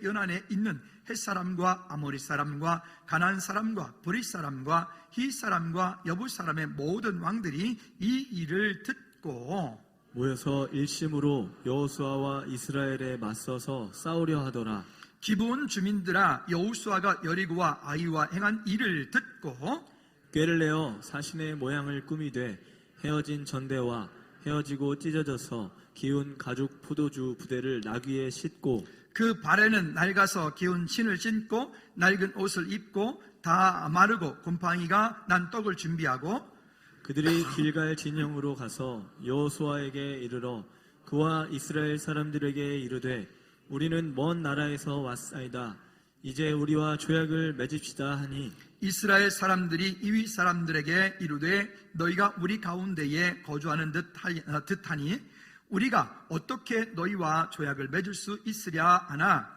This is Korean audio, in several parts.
연안에 있는 헷사람과 아모리 사람과 가나안 사람과 브릿 사람과 히 사람과 여부 사람의 모든 왕들이 이 일을 듣고 모여서 일심으로 여호수아와 이스라엘에 맞서서 싸우려 하더라. 기브온 주민들아, 여호수아가 여리고와 아이와 행한 일을 듣고 꾀를 내어 사신의 모양을 꾸미되 헤어진 전대와 헤어지고 찢어져서 기운 가죽 포도주 부대를 나귀에 싣고 그 발에는 낡아서 기운 신을 신고 낡은 옷을 입고 다 마르고 곰팡이가 난 떡을 준비하고 그들이 길갈 진영으로 가서 여호수아에게 이르러 그와 이스라엘 사람들에게 이르되 우리는 먼 나라에서 왔사이다. 이제 우리와 조약을 맺읍시다 하니 이스라엘 사람들이 이위 사람들에게 이르되 너희가 우리 가운데에 거주하는 듯하니 우리가 어떻게 너희와 조약을 맺을 수 있으랴 하나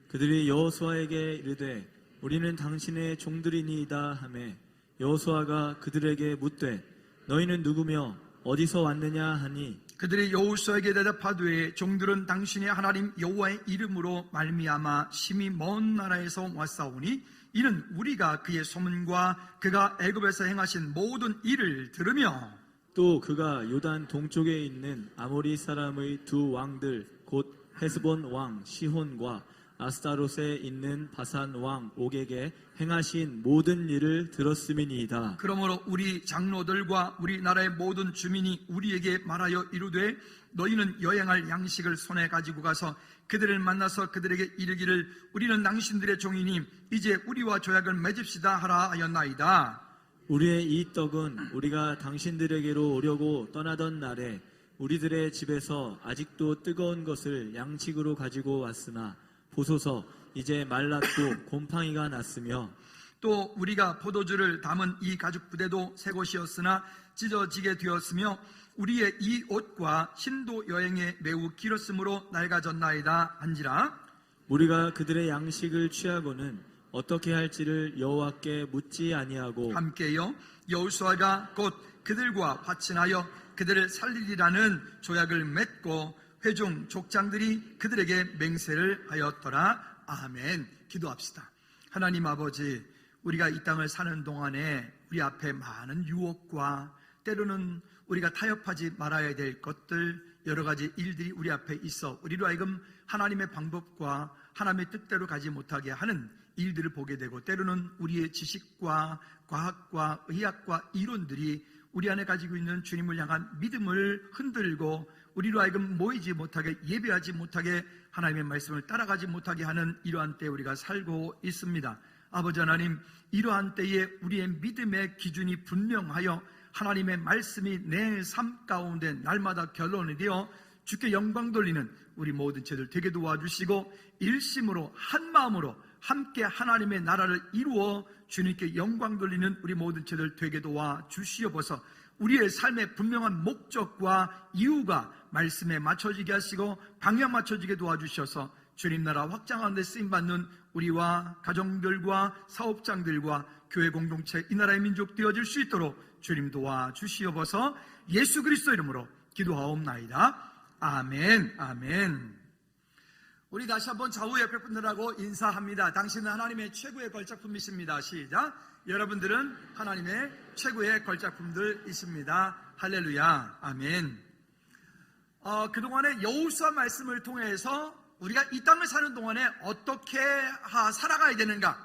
그들이 여호수아에게 이르되 우리는 당신의 종들이니이다 하매 여호수아가 그들에게 묻되 너희는 누구며 어디서 왔느냐 하니 그들이 여호수아에게 대답하되 종들은 당신의 하나님 여호와의 이름으로 말미암아 심히 먼 나라에서 왔사오니 이는 우리가 그의 소문과 그가 애굽에서 행하신 모든 일을 들으며 또 그가 요단 동쪽에 있는 아모리 사람의 두 왕들 곧 헤스본 왕 시혼과 아스타롯에 있는 바산 왕 옥에게 행하신 모든 일을 들었음이니이다. 그러므로 우리 장로들과 우리나라의 모든 주민이 우리에게 말하여 이르되 너희는 여행할 양식을 손에 가지고 가서 그들을 만나서 그들에게 이르기를 우리는 당신들의 종이니 이제 우리와 조약을 맺읍시다 하라 하였나이다. 우리의 이 떡은 우리가 당신들에게로 오려고 떠나던 날에 우리들의 집에서 아직도 뜨거운 것을 양식으로 가지고 왔으나 보소서 이제 말랐고 곰팡이가 났으며 또 우리가 포도주를 담은 이 가죽 부대도 새 것이었으나 찢어지게 되었으며 우리의 이 옷과 신도 여행에 매우 길었으므로 낡아졌나이다 한지라. 우리가 그들의 양식을 취하고는 어떻게 할지를 여호와께 묻지 아니하고 함께요 여호수아가 곧 그들과 화친하여 그들을 살리리라는 조약을 맺고 회중 족장들이 그들에게 맹세를 하였더라. 아멘. 기도합시다. 하나님 아버지, 우리가 이 땅을 사는 동안에 우리 앞에 많은 유혹과 때로는 우리가 타협하지 말아야 될 것들 여러 가지 일들이 우리 앞에 있어 우리로 하여금 하나님의 방법과 하나님의 뜻대로 가지 못하게 하는 일들을 보게 되고 때로는 우리의 지식과 과학과 의학과 이론들이 우리 안에 가지고 있는 주님을 향한 믿음을 흔들고 우리로 하여금 모이지 못하게 예배하지 못하게 하나님의 말씀을 따라가지 못하게 하는 이러한 때에 우리가 살고 있습니다. 아버지 하나님, 이러한 때에 우리의 믿음의 기준이 분명하여 하나님의 말씀이 내 삶 가운데 날마다 결론이 되어 주께 영광 돌리는 우리 모든 죄들 되게 도와주시고 일심으로 한 마음으로 함께 하나님의 나라를 이루어 주님께 영광 돌리는 우리 모든 죄들 되게 도와주시옵소서. 우리의 삶의 분명한 목적과 이유가 말씀에 맞춰지게 하시고 방향 맞춰지게 도와주셔서 주님 나라 확장하는 데 쓰임받는 우리와 가정들과 사업장들과 교회 공동체 이 나라의 민족 되어질 수 있도록 주님 도와주시옵소서. 예수 그리스도 이름으로 기도하옵나이다. 아멘. 아멘. 우리 다시 한번 좌우 옆에 분들하고 인사합니다. 당신은 하나님의 최고의 걸작품이십니다. 시작. 여러분들은 하나님의 최고의 걸작품들이십니다. 할렐루야. 아멘. 그동안에 여호수아 말씀을 통해서 우리가 이 땅을 사는 동안에 어떻게 살아가야 되는가,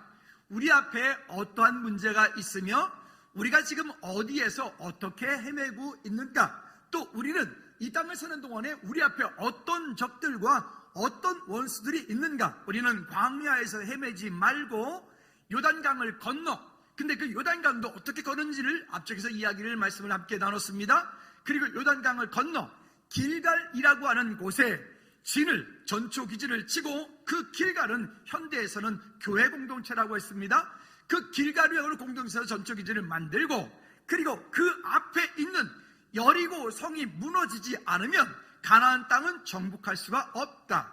우리 앞에 어떠한 문제가 있으며 우리가 지금 어디에서 어떻게 헤매고 있는가, 또 우리는 이 땅을 사는 동안에 우리 앞에 어떤 적들과 어떤 원수들이 있는가. 우리는 광야에서 헤매지 말고 요단강을 건너, 근데 그 요단강도 어떻게 건는지를 앞쪽에서 이야기를 말씀을 함께 나눴습니다. 그리고 요단강을 건너 길갈이라고 하는 곳에 진을 전초기지를 치고, 그 길갈은 현대에서는 교회 공동체라고 했습니다. 그 길갈이라고 하는 공동체에서 전초기지를 만들고, 그리고 그 앞에 있는 여리고 성이 무너지지 않으면 가나안 땅은 정복할 수가 없다.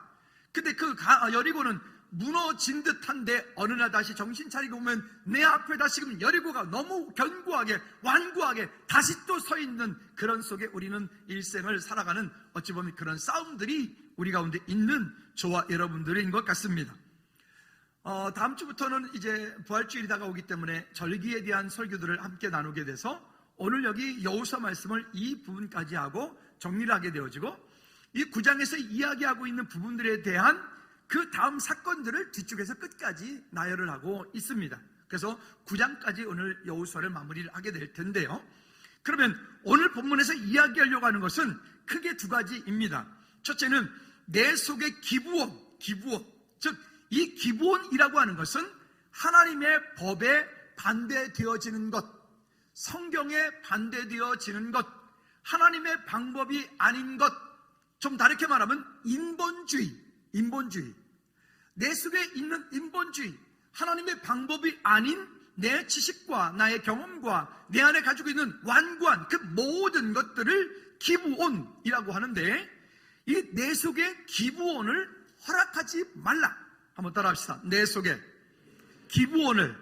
근데 그 여리고는 무너진 듯한데 어느 날 다시 정신 차리고 보면 내 앞에 다시금 여리고가 너무 견고하게 완고하게 다시 또 서 있는 그런 속에 우리는 일생을 살아가는, 어찌 보면 그런 싸움들이 우리 가운데 있는 저와 여러분들인 것 같습니다. 다음 주부터는 이제 부활주일이 다가오기 때문에 절기에 대한 설교들을 함께 나누게 돼서 오늘 여기 여호수아 말씀을 이 부분까지 하고 정리를 하게 되어지고, 이 9장에서 이야기하고 있는 부분들에 대한 그 다음 사건들을 뒤쪽에서 끝까지 나열을 하고 있습니다. 그래서 9장까지 오늘 여호수아를 마무리를 하게 될 텐데요. 그러면 오늘 본문에서 이야기하려고 하는 것은 크게 두 가지입니다. 첫째는 내 속의 기브온, 즉 이 기브온이라고 하는 것은 하나님의 법에 반대되어지는 것, 성경에 반대되어지는 것, 하나님의 방법이 아닌 것, 좀 다르게 말하면 인본주의. 내 속에 있는 인본주의, 하나님의 방법이 아닌 내 지식과 나의 경험과 내 안에 가지고 있는 완고한 그 모든 것들을 기브온이라고 하는데, 이 내 속에 기브온을 허락하지 말라. 한번 따라합시다. 내 속에 기브온을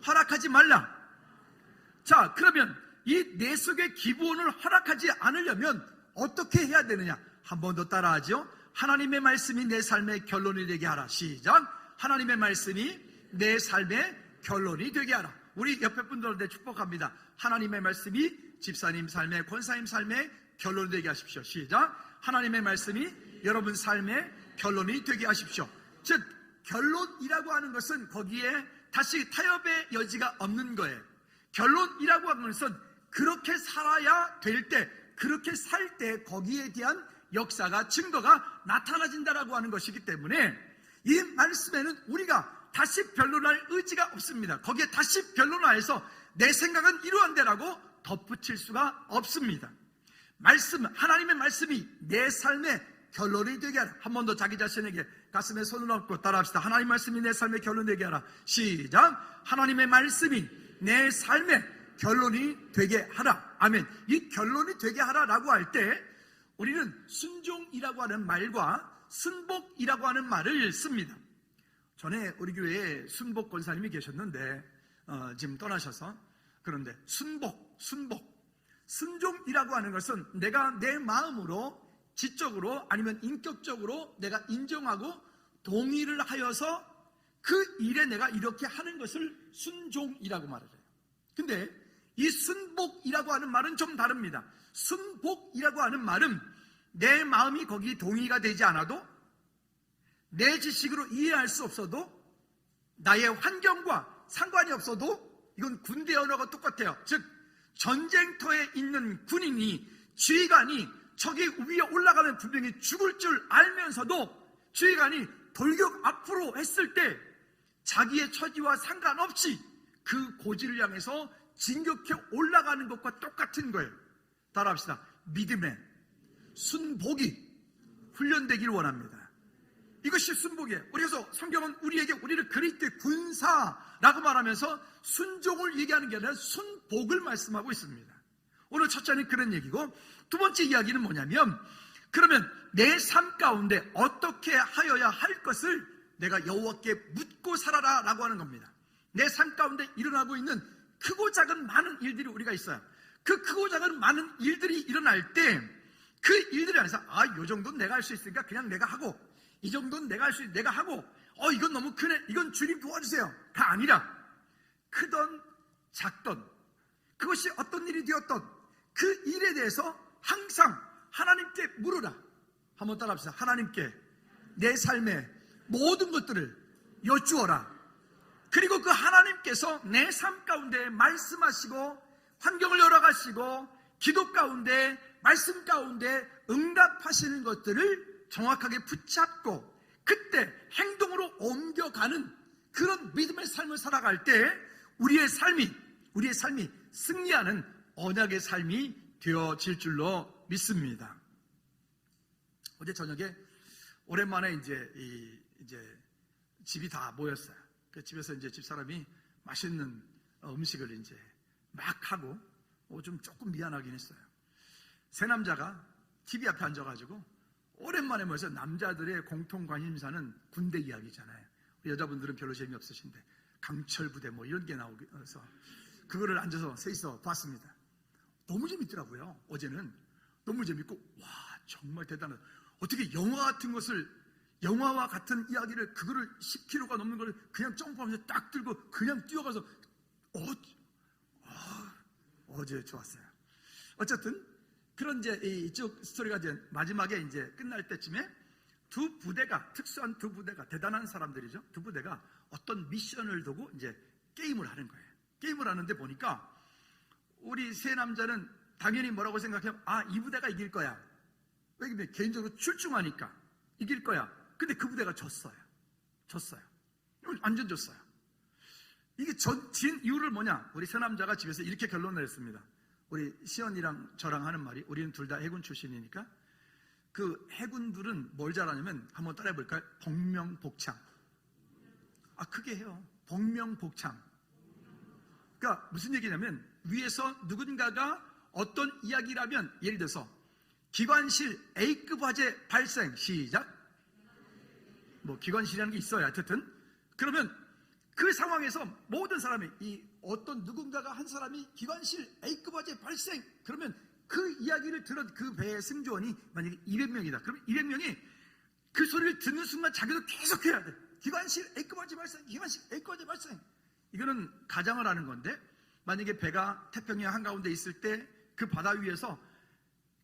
허락하지 말라. 자, 그러면 이 내 속에 기브온을 허락하지 않으려면 어떻게 해야 되느냐? 한 번 더 따라하죠. 하나님의 말씀이 내 삶의 결론이 되게 하라. 시작. 하나님의 말씀이 내 삶의 결론이 되게 하라. 우리 옆에 분들한테 축복합니다. 하나님의 말씀이 집사님 삶의, 권사님 삶의 결론이 되게 하십시오. 시작. 하나님의 말씀이 여러분 삶의 결론이 되게 하십시오. 즉 결론이라고 하는 것은 거기에 다시 타협의 여지가 없는 거예요. 결론이라고 하는 것은 그렇게 살아야 될 때, 그렇게 살 때 거기에 대한 역사가, 증거가 나타나진다라고 하는 것이기 때문에 이 말씀에는 우리가 다시 변론할 의지가 없습니다. 거기에 다시 변론하여서 내 생각은 이러한데라고 덧붙일 수가 없습니다. 말씀, 하나님의 말씀이 내 삶의 결론이 되게 하라. 한 번 더 자기 자신에게 가슴에 손을 얹고 따라합시다. 하나님의 말씀이 내 삶의 결론 되게 하라. 시작. 하나님의 말씀이 내 삶의 결론이 되게 하라. 아멘. 이 결론이 되게 하라라고 할 때 우리는 순종이라고 하는 말과 순복이라고 하는 말을 씁니다. 전에 우리 교회에 순복 권사님이 계셨는데 지금 떠나셔서, 그런데 순종이라고 하는 것은 내가 내 마음으로 지적으로 아니면 인격적으로 내가 인정하고 동의를 하여서 그 일에 내가 이렇게 하는 것을 순종이라고 말을 해요. 근데 이 순복이라고 하는 말은 좀 다릅니다. 순복이라고 하는 말은 내 마음이 거기 동의가 되지 않아도, 내 지식으로 이해할 수 없어도, 나의 환경과 상관이 없어도, 이건 군대 언어가 똑같아요. 즉 전쟁터에 있는 군인이, 지휘관이 적이 위에 올라가면 분명히 죽을 줄 알면서도 지휘관이 돌격 앞으로 했을 때 자기의 처지와 상관없이 그 고지를 향해서 진격해 올라가는 것과 똑같은 거예요. 따라합시다. 믿음의 순복이 훈련되기를 원합니다. 이것이 순복이에요. 그래서 성경은 우리를 그리스도의 군사라고 말하면서 순종을 얘기하는 게 아니라 순복을 말씀하고 있습니다. 오늘 첫째는 그런 얘기고, 두 번째 이야기는 뭐냐면, 그러면 내 삶 가운데 어떻게 하여야 할 것을 내가 여호와께 묻고 살아라 라고 하는 겁니다. 내 삶 가운데 일어나고 있는 크고 작은 많은 일들이 우리가 있어요. 그 크고 작은 많은 일들이 일어날 때 그 일들이 안에서 요 정도는 내가 할 수 있으니까 그냥 내가 하고, 이 정도는 내가 할 수 있으니까 내가 하고, 이건 너무 크네, 이건 주님 도와주세요 가 아니라, 크던 작던 그것이 어떤 일이 되었던 그 일에 대해서 항상 하나님께 물으라. 한번 따라합시다. 하나님께 내 삶의 모든 것들을 여쭈어라. 그리고 그 하나님께서 내 삶 가운데 말씀하시고 환경을 열어가시고 기도 가운데 말씀 가운데 응답하시는 것들을 정확하게 붙잡고 그때 행동으로 옮겨가는 그런 믿음의 삶을 살아갈 때 우리의 삶이 승리하는 언약의 삶이 되어질 줄로 믿습니다. 어제 저녁에 오랜만에 이제 집이 다 모였어요. 그 집에서 이제 집사람이 맛있는 음식을 이제 막 하고 좀 조금 미안하긴 했어요. 세 남자가 TV 앞에 앉아가지고 오랜만에 모여서, 남자들의 공통 관심사는 군대 이야기잖아요. 여자분들은 별로 재미없으신데 강철 부대 뭐 이런 게 나오서 그거를 앉아서 셋이서 봤습니다. 너무 재밌더라고요. 어제는 너무 재밌고, 와 정말 대단하다. 어떻게 영화 같은 것을, 영화와 같은 이야기를, 그거를 10km가 넘는 걸 그냥 점프하면서 딱 들고 그냥 뛰어가서 어제 좋았어요. 어쨌든 그런 이제 이쪽 스토리가 이제 마지막에 이제 끝날 때쯤에 두 부대가, 특수한 두 부대가, 대단한 사람들이죠. 두 부대가 어떤 미션을 두고 이제 게임을 하는 거예요. 게임을 하는데 보니까 우리 세 남자는 당연히 뭐라고 생각해요? 아, 이 부대가 이길 거야. 왜냐면 개인적으로 출중하니까 이길 거야. 근데 그 부대가 졌어요. 완전 졌어요. 이게 진 이유를 뭐냐? 우리 세 남자가 집에서 이렇게 결론을 냈습니다. 우리 시연이랑 저랑 하는 말이, 우리는 둘 다 해군 출신이니까 그 해군들은 뭘 잘하냐면, 한번 따라해 볼까요? 복명복창. 크게 해요. 복명복창. 그러니까 무슨 얘기냐면, 위에서 누군가가 어떤 이야기를 하면, 예를 들어서 기관실 A급 화재 발생, 시작. 뭐 기관실이라는 게 있어요. 하여튼 그러면 그 상황에서 모든 사람이, 이 어떤 누군가가 한 사람이 기관실 A급 화재 발생, 그러면 그 이야기를 들은 그 배의 승조원이 만약에 200명이다. 그러면 200명이 그 소리를 듣는 순간 자기도 계속 해야 돼. 기관실 A급 화재 발생, 기관실 A급 화재 발생. 이거는 가정을 하는 건데, 만약에 배가 태평양 한가운데 있을 때 그 바다 위에서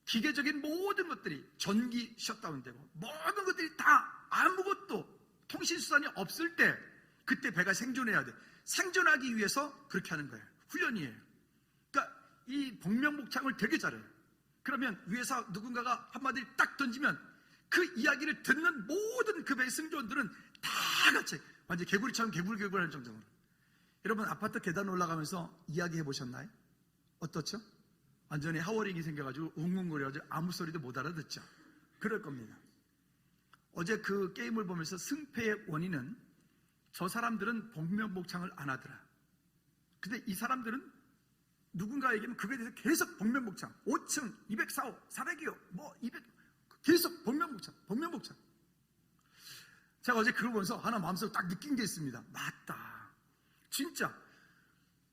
기계적인 모든 것들이, 전기 셧다운되고 모든 것들이 다 아무것도 통신수단이 없을 때, 그때 배가 생존해야 돼. 생존하기 위해서 그렇게 하는 거예요. 훈련이에요. 그러니까 이 복명복창을 되게 잘해요. 그러면 위에서 누군가가 한마디를 딱 던지면 그 이야기를 듣는 모든 그 배의 승조원들은 다 같이 완전 개구리처럼 개굴개굴하는 정도로. 여러분, 아파트 계단 올라가면서 이야기해 보셨나요? 어떻죠? 완전히 하워링이 생겨가지고 웅웅거려가지고 아무 소리도 못 알아듣죠. 그럴 겁니다. 어제 그 게임을 보면서 승패의 원인은, 저 사람들은 복면복창을 안 하더라. 근데 이 사람들은 누군가에게는 그거에 대해서 계속 복면복창, 5층, 204호, 402호, 뭐 200, 계속 복면복창. 제가 어제 그걸 보면서 하나 마음속에 딱 느낀 게 있습니다. 맞다. 진짜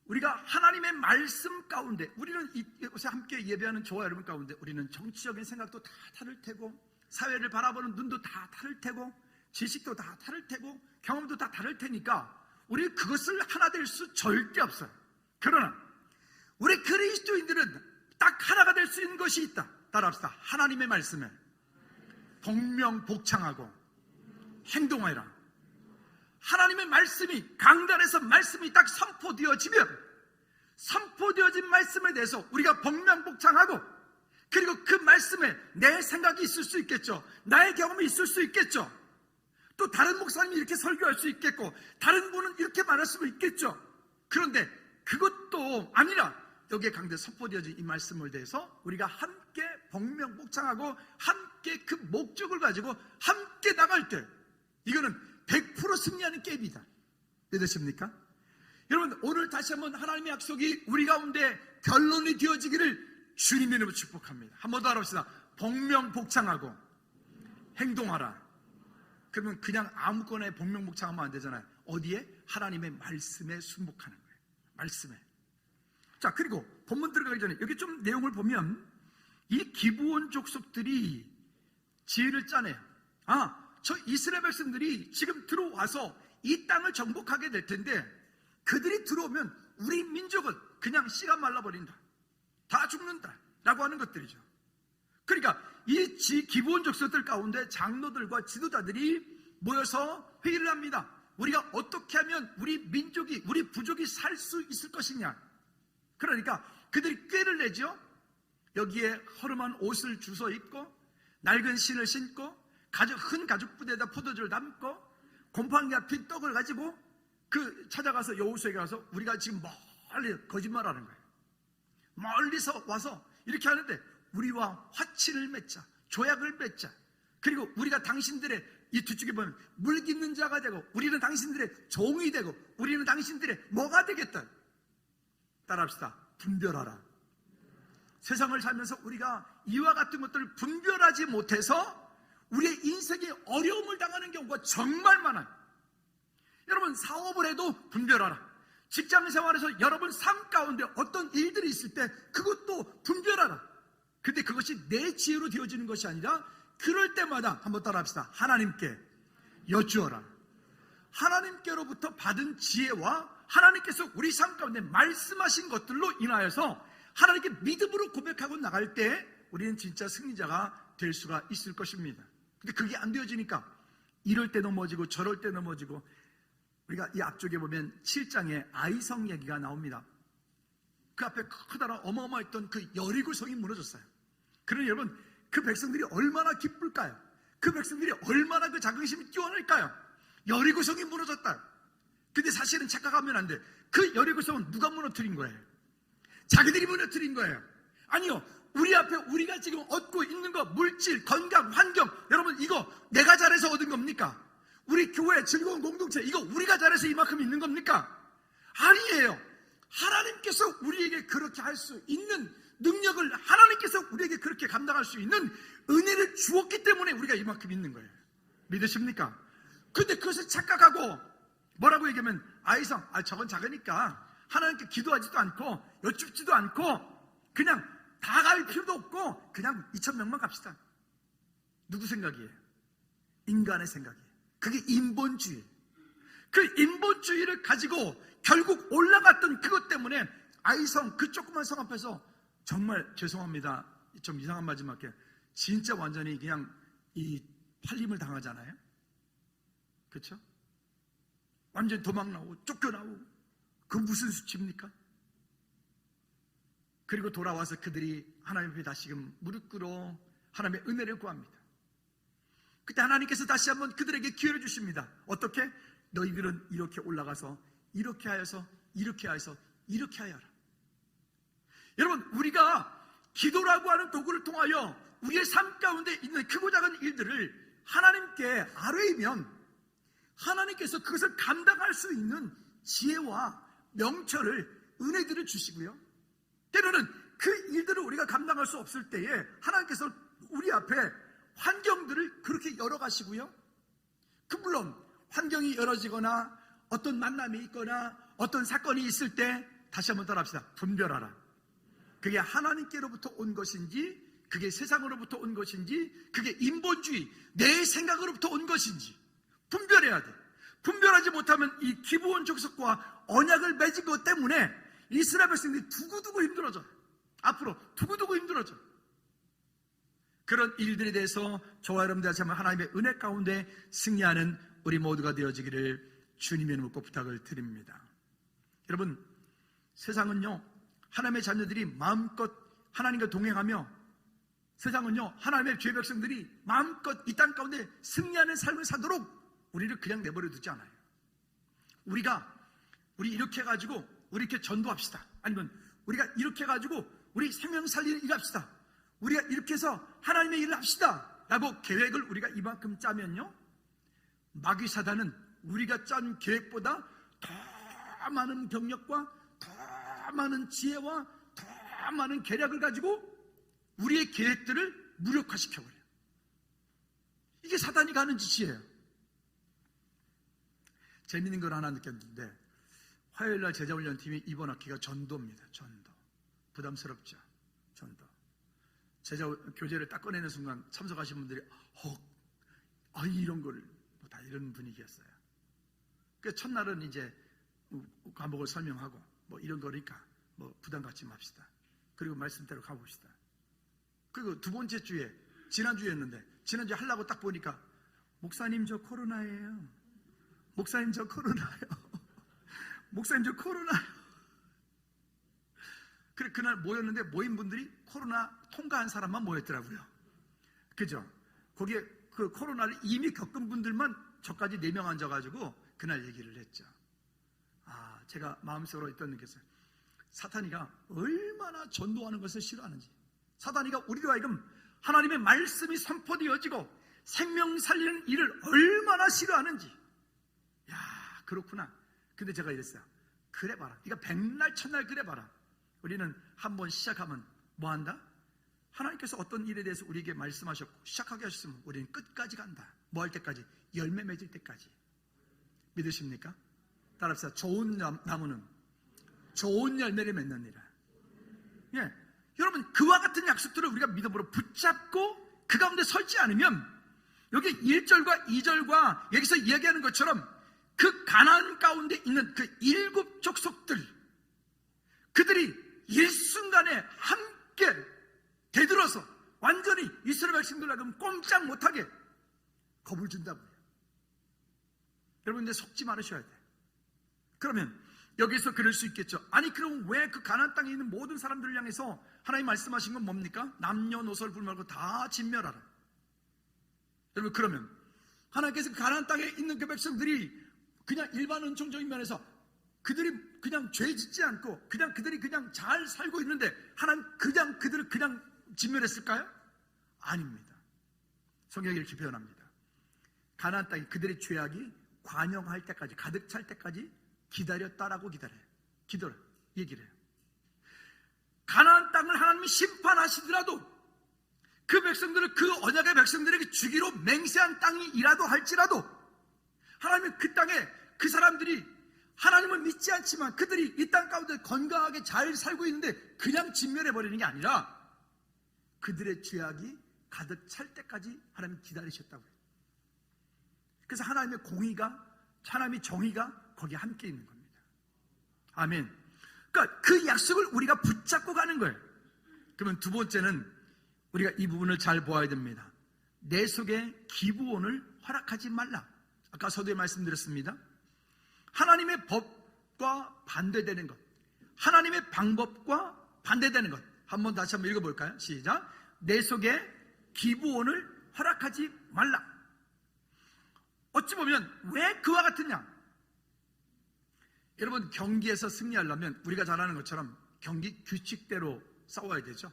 우리가 하나님의 말씀 가운데, 우리는 이곳에 함께 예배하는 저와 여러분 가운데, 우리는 정치적인 생각도 다 다를 테고, 사회를 바라보는 눈도 다 다를 테고, 지식도 다 다를 테고, 경험도 다 다를 테니까 우리 그것을 하나 될 수 절대 없어요. 그러나 우리 그리스도인들은 딱 하나가 될 수 있는 것이 있다. 따라합시다. 하나님의 말씀에 복명복창하고 행동하라. 하나님의 말씀이, 강단에서 말씀이 딱 선포되어지면, 선포되어진 말씀에 대해서 우리가 복명복창하고, 그리고 그 말씀에 내 생각이 있을 수 있겠죠. 나의 경험이 있을 수 있겠죠. 또 다른 목사님이 이렇게 설교할 수 있겠고, 다른 분은 이렇게 말할 수 있겠죠. 그런데 그것도 아니라 여기에 강대 선포되어진 이 말씀을 대해서 우리가 함께 복명복창하고 함께 그 목적을 가지고 함께 나갈 때, 이거는 100% 승리하는 게임이다. 믿으십니까? 여러분, 오늘 다시 한번 하나님의 약속이 우리 가운데 결론이 되어지기를 주님의 이름으로 축복합니다. 한 번 더 합시다. 복명복창하고 행동하라. 그러면 그냥 아무거나 복명복창하면 안 되잖아요. 어디에? 하나님의 말씀에 순복하는 거예요. 말씀에. 자, 그리고 본문 들어가기 전에 여기 좀 내용을 보면, 이 기브온 족속들이 지혜를 짜네요. 저 이스라엘 백성들이 지금 들어와서 이 땅을 정복하게 될 텐데, 그들이 들어오면 우리 민족은 그냥 씨가 말라버린다, 다 죽는다 라고 하는 것들이죠. 그러니까 이 기브온 족속들 가운데 장로들과 지도자들이 모여서 회의를 합니다. 우리가 어떻게 하면 우리 민족이, 우리 부족이 살 수 있을 것이냐. 그러니까 그들이 꾀를 내죠. 여기에 허름한 옷을 주워 입고, 낡은 신을 신고, 큰 가죽 부대에다 포도주를 담고, 곰팡이가 핀 떡을 가지고 찾아가서 여호수아에게 가서, 우리가 지금 멀리 거짓말하는 거예요. 멀리서 와서 이렇게 하는데 우리와 화친을 맺자, 조약을 맺자. 그리고 우리가 당신들의, 이 두 쪽에 보면 물 깃는 자가 되고, 우리는 당신들의 종이 되고, 우리는 당신들의 뭐가 되겠다. 따라합시다. 분별하라. 세상을 살면서 우리가 이와 같은 것들을 분별하지 못해서 우리의 인생에 어려움을 당하는 경우가 정말 많아요. 여러분, 사업을 해도 분별하라. 직장생활에서 여러분 삶 가운데 어떤 일들이 있을 때 그것도 분별하라. 근데 그것이 내 지혜로 되어지는 것이 아니라 그럴 때마다 한번 따라합시다. 하나님께 여쭈어라. 하나님께로부터 받은 지혜와 하나님께서 우리 삶 가운데 말씀하신 것들로 인하여서 하나님께 믿음으로 고백하고 나갈 때 우리는 진짜 승리자가 될 수가 있을 것입니다. 근데 그게 안 되어지니까 이럴 때 넘어지고 저럴 때 넘어지고, 우리가 이 앞쪽에 보면 7장에 아이성 얘기가 나옵니다. 그 앞에 크다란 어마어마했던 그 여리고성이 무너졌어요. 그러니 여러분, 그 백성들이 얼마나 기쁠까요? 그 백성들이 얼마나 그 자긍심이 뛰어날까요? 여리고성이 무너졌다. 근데 사실은 착각하면 안 돼. 그 여리고성은 누가 무너뜨린 거예요? 자기들이 무너뜨린 거예요. 아니요, 우리 앞에 우리가 지금 얻고 있는 거, 물질, 건강, 환경, 여러분 이거 내가 잘해서 얻은 겁니까? 우리 교회 즐거운 공동체, 이거 우리가 잘해서 이만큼 있는 겁니까? 아니에요. 하나님께서 우리에게 그렇게 할 수 있는 능력을, 하나님께서 우리에게 그렇게 감당할 수 있는 은혜를 주었기 때문에 우리가 이만큼 있는 거예요. 믿으십니까? 근데 그것을 착각하고 뭐라고 얘기하면, 아이성, 저건 작으니까 하나님께 기도하지도 않고 여쭙지도 않고 그냥 다 갈 필요도 없고 그냥 2,000명만 갑시다. 누구 생각이에요? 인간의 생각이에요. 그게 인본주의. 그 인본주의를 가지고 결국 올라갔던 그것 때문에 아이성, 그 조그만 성 앞에서 정말 죄송합니다, 좀 이상한 말 좀 할게요. 진짜 완전히 그냥 이 팔림을 당하잖아요. 그렇죠? 완전 도망 나오고 쫓겨나오고. 그 무슨 수치입니까? 그리고 돌아와서 그들이 하나님 앞에 다시금 무릎 꿇어 하나님의 은혜를 구합니다. 그때 하나님께서 다시 한번 그들에게 기회를 주십니다. 어떻게? 너희들은 이렇게 올라가서 이렇게 하여서 이렇게 하여서 이렇게 하여라. 여러분, 우리가 기도라고 하는 도구를 통하여 우리의 삶 가운데 있는 크고 작은 일들을 하나님께 아뢰면 하나님께서 그것을 감당할 수 있는 지혜와 명철을, 은혜들을 주시고요, 때로는 그 일들을 우리가 감당할 수 없을 때에 하나님께서 우리 앞에 환경들을 그렇게 열어가시고요, 물론 환경이 열어지거나 어떤 만남이 있거나 어떤 사건이 있을 때 다시 한번 따라합시다. 분별하라. 그게 하나님께로부터 온 것인지, 그게 세상으로부터 온 것인지, 그게 인본주의, 내 생각으로부터 온 것인지 분별해야 돼. 분별하지 못하면 이 기브온 족속과 언약을 맺은 것 때문에 이스라엘 백성들이 두고두고 힘들어져. 앞으로 두고두고 힘들어져. 그런 일들에 대해서 저와 여러분들 다시 한번 하나님의 은혜 가운데 승리하는 우리 모두가 되어지기를 주님의 이름으로 부탁을 드립니다. 여러분, 세상은요, 하나님의 자녀들이 마음껏 하나님과 동행하며, 세상은요, 하나님의 죄 백성들이 마음껏 이 땅 가운데 승리하는 삶을 사도록 우리를 그냥 내버려 두지 않아요. 우리 이렇게 해가지고 우리 이렇게 전도합시다. 아니면 우리가 이렇게 해가지고 우리 생명 살리는 일 합시다. 우리가 이렇게 해서 하나님의 일을 합시다 라고 계획을 우리가 이만큼 짜면요, 마귀 사단은 우리가 짠 계획보다 더 많은 병력과 더 많은 지혜와 더 많은 계략을 가지고 우리의 계획들을 무력화시켜버려요. 이게 사단이 가는 짓이에요. 재밌는 걸 하나 느꼈는데, 화요일날 제자훈련팀이 이번 학기가 전도입니다. 전도. 부담스럽죠? 전도. 제자 교재를 딱 꺼내는 순간 참석하신 분들이 이런 걸 다 이런 분위기였어요. 그 첫날은 이제 과목을 설명하고 이런 거니까 부담 갖지 맙시다. 그리고 말씀대로 가봅시다. 그리고 두 번째 주에, 지난주였는데 지난주에 하려고 딱 보니까 목사님 저 코로나예요. 목사님 저 코로나요. 목사님 저 코로나요. 그래, 그날 모였는데 모인 분들이 코로나 통과한 사람만 모였더라고요. 그죠? 거기에 그 코로나를 이미 겪은 분들만 저까지 4명 앉아가지고 그날 얘기를 했죠. 제가 마음속으로 있던 게 있어요. 사탄이가 얼마나 전도하는 것을 싫어하는지, 사탄이가 우리로 하여금 하나님의 말씀이 선포되어지고 생명 살리는 일을 얼마나 싫어하는지. 야, 그렇구나. 근데 제가 이랬어요. 그래 봐라. 네가 100날 1000날 그래 봐라. 우리는 한번 시작하면 뭐 한다? 하나님께서 어떤 일에 대해서 우리에게 말씀하셨고 시작하게 하셨으면 우리는 끝까지 간다. 뭐 할 때까지? 열매 맺을 때까지. 믿으십니까? 따라합시다. 좋은 나무는 좋은 열매를 맺느니라. 예, 여러분, 그와 같은 약속들을 우리가 믿음으로 붙잡고 그 가운데 서지 않으면 여기 1절과 2절과 여기서 이야기하는 것처럼 그 가나안 가운데 있는 그 7 족속들, 그들이 일순간에 함께 대들어서 완전히 이스라엘 백성들하고는 꼼짝 못하게 겁을 준다고요. 여러분, 근데 속지 말으셔야 돼요. 그러면 여기서 그럴 수 있겠죠. 아니, 그럼 왜 그 가나안 땅에 있는 모든 사람들을 향해서 하나님 말씀하신 건 뭡니까? 남녀노소를 불문하고 다 진멸하라. 여러분, 그러면 하나님께서 그 가나안 땅에 있는 그 백성들이 그냥 일반 은총적인 면에서 그들이 그냥 죄 짓지 않고 그들이 그냥 잘 살고 있는데 하나님 그냥 그들을 그냥 진멸했을까요? 아닙니다. 성경이 이렇게 표현합니다. 가나안 땅에 그들의 죄악이 관영할 때까지, 가득 찰 때까지 기다렸다라고 얘기를 해요. 가나안 땅을 하나님이 심판하시더라도 그 백성들을, 그 언약의 백성들에게 주기로 맹세한 땅이라도 할지라도 하나님은 그 땅에 그 사람들이 하나님을 믿지 않지만 그들이 이 땅 가운데 건강하게 잘 살고 있는데 그냥 진멸해버리는 게 아니라 그들의 죄악이 가득 찰 때까지 하나님이 기다리셨다고요. 그래서 하나님의 공의가, 하나님의 정의가 거기에 함께 있는 겁니다. 아멘. 그러니까 그 약속을 우리가 붙잡고 가는 거예요. 그러면 두 번째는 우리가 이 부분을 잘 보아야 됩니다. 내 속에 기부원을 허락하지 말라. 아까 서두에 말씀드렸습니다. 하나님의 법과 반대되는 것, 하나님의 방법과 반대되는 것. 한번 다시 한번 읽어볼까요? 시작. 내 속에 기부원을 허락하지 말라. 어찌 보면 왜 그와 같으냐? 여러분, 경기에서 승리하려면 우리가 잘 아는 것처럼 경기 규칙대로 싸워야 되죠.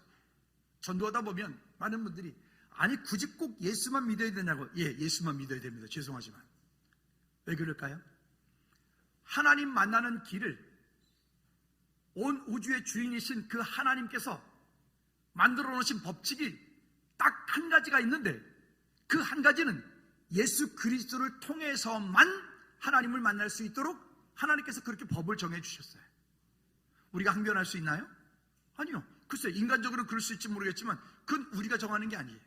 전도하다 보면 많은 분들이 아니 굳이 꼭 예수만 믿어야 되냐고. 예, 예수만 믿어야 됩니다. 죄송하지만 왜 그럴까요? 하나님 만나는 길을 온 우주의 주인이신 그 하나님께서 만들어 놓으신 법칙이 딱 한 가지가 있는데 그 한 가지는 예수 그리스도를 통해서만 하나님을 만날 수 있도록 하나님께서 그렇게 법을 정해 주셨어요. 우리가 항변할 수 있나요? 아니요. 글쎄, 인간적으로 그럴 수 있지 모르겠지만 그건 우리가 정하는 게 아니에요.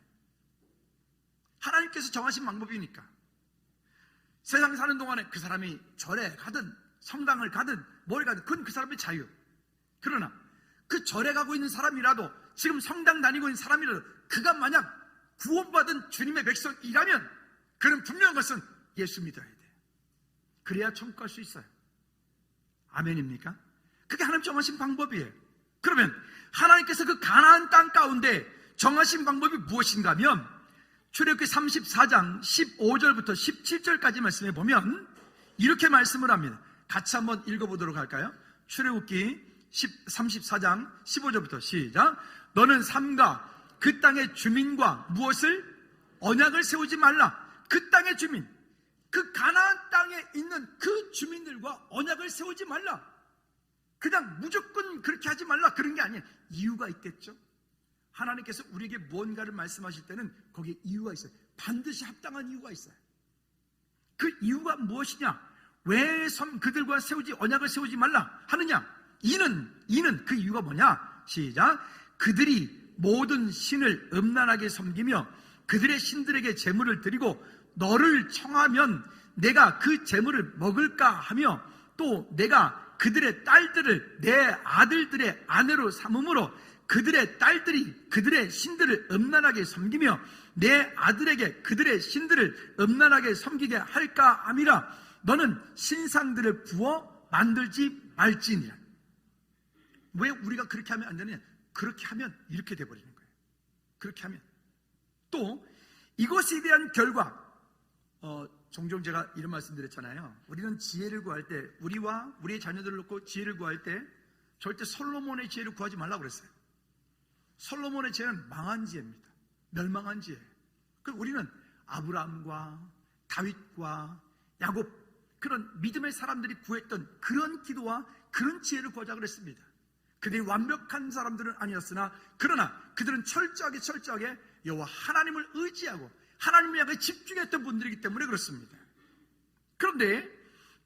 하나님께서 정하신 방법이니까. 세상 사는 동안에 그 사람이 절에 가든 성당을 가든 뭘 가든 그건 그 사람의 자유. 그러나 그 절에 가고 있는 사람이라도, 지금 성당 다니고 있는 사람이라도 그가 만약 구원받은 주님의 백성이라면 그는 분명한 것은 예수 믿어야 돼. 그래야 천국 갈 수 있어요. 아멘입니까? 그게 하나님 정하신 방법이에요. 그러면 하나님께서 그 가나안 땅 가운데 정하신 방법이 무엇인가 하면 출애굽기 34장 15절부터 17절까지 말씀해 보면 이렇게 말씀을 합니다. 같이 한번 읽어보도록 할까요? 출애굽기 34장 15절부터 시작. 너는 삼가 그 땅의 주민과 무엇을? 언약을 세우지 말라. 그 땅의 주민, 그 가나안 땅에 있는 그 주민들과 언약을 세우지 말라. 그냥 무조건 그렇게 하지 말라, 그런 게 아니에요. 이유가 있겠죠. 하나님께서 우리에게 무언가를 말씀하실 때는 거기에 이유가 있어요. 반드시 합당한 이유가 있어요. 그 이유가 무엇이냐? 왜 그들과 언약을 세우지 말라 하느냐? 이는 그 이유가 뭐냐? 시작. 그들이 모든 신을 음란하게 섬기며 그들의 신들에게 제물을 드리고 너를 청하면 내가 그 제물을 먹을까 하며 또 내가 그들의 딸들을 내 아들들의 아내로 삼음으로 그들의 딸들이 그들의 신들을 음란하게 섬기며 내 아들에게 그들의 신들을 음란하게 섬기게 할까 함이라. 너는 신상들을 부어 만들지 말지니라. 왜 우리가 그렇게 하면 안 되느냐? 그렇게 하면 이렇게 돼버리는 거예요. 그렇게 하면 또 이것에 대한 결과, 종종 제가 이런 말씀 드렸잖아요. 우리는 지혜를 구할 때, 우리와 우리의 자녀들을 놓고 지혜를 구할 때 절대 솔로몬의 지혜를 구하지 말라고 그랬어요. 솔로몬의 지혜는 망한 지혜입니다. 멸망한 지혜. 우리는 아브라함과 다윗과 야곱, 그런 믿음의 사람들이 구했던 그런 기도와 그런 지혜를 구하자고 그랬습니다. 그들이 완벽한 사람들은 아니었으나 그러나 그들은 철저하게 여호와 하나님을 의지하고 하나님을 향해 집중했던 분들이기 때문에 그렇습니다. 그런데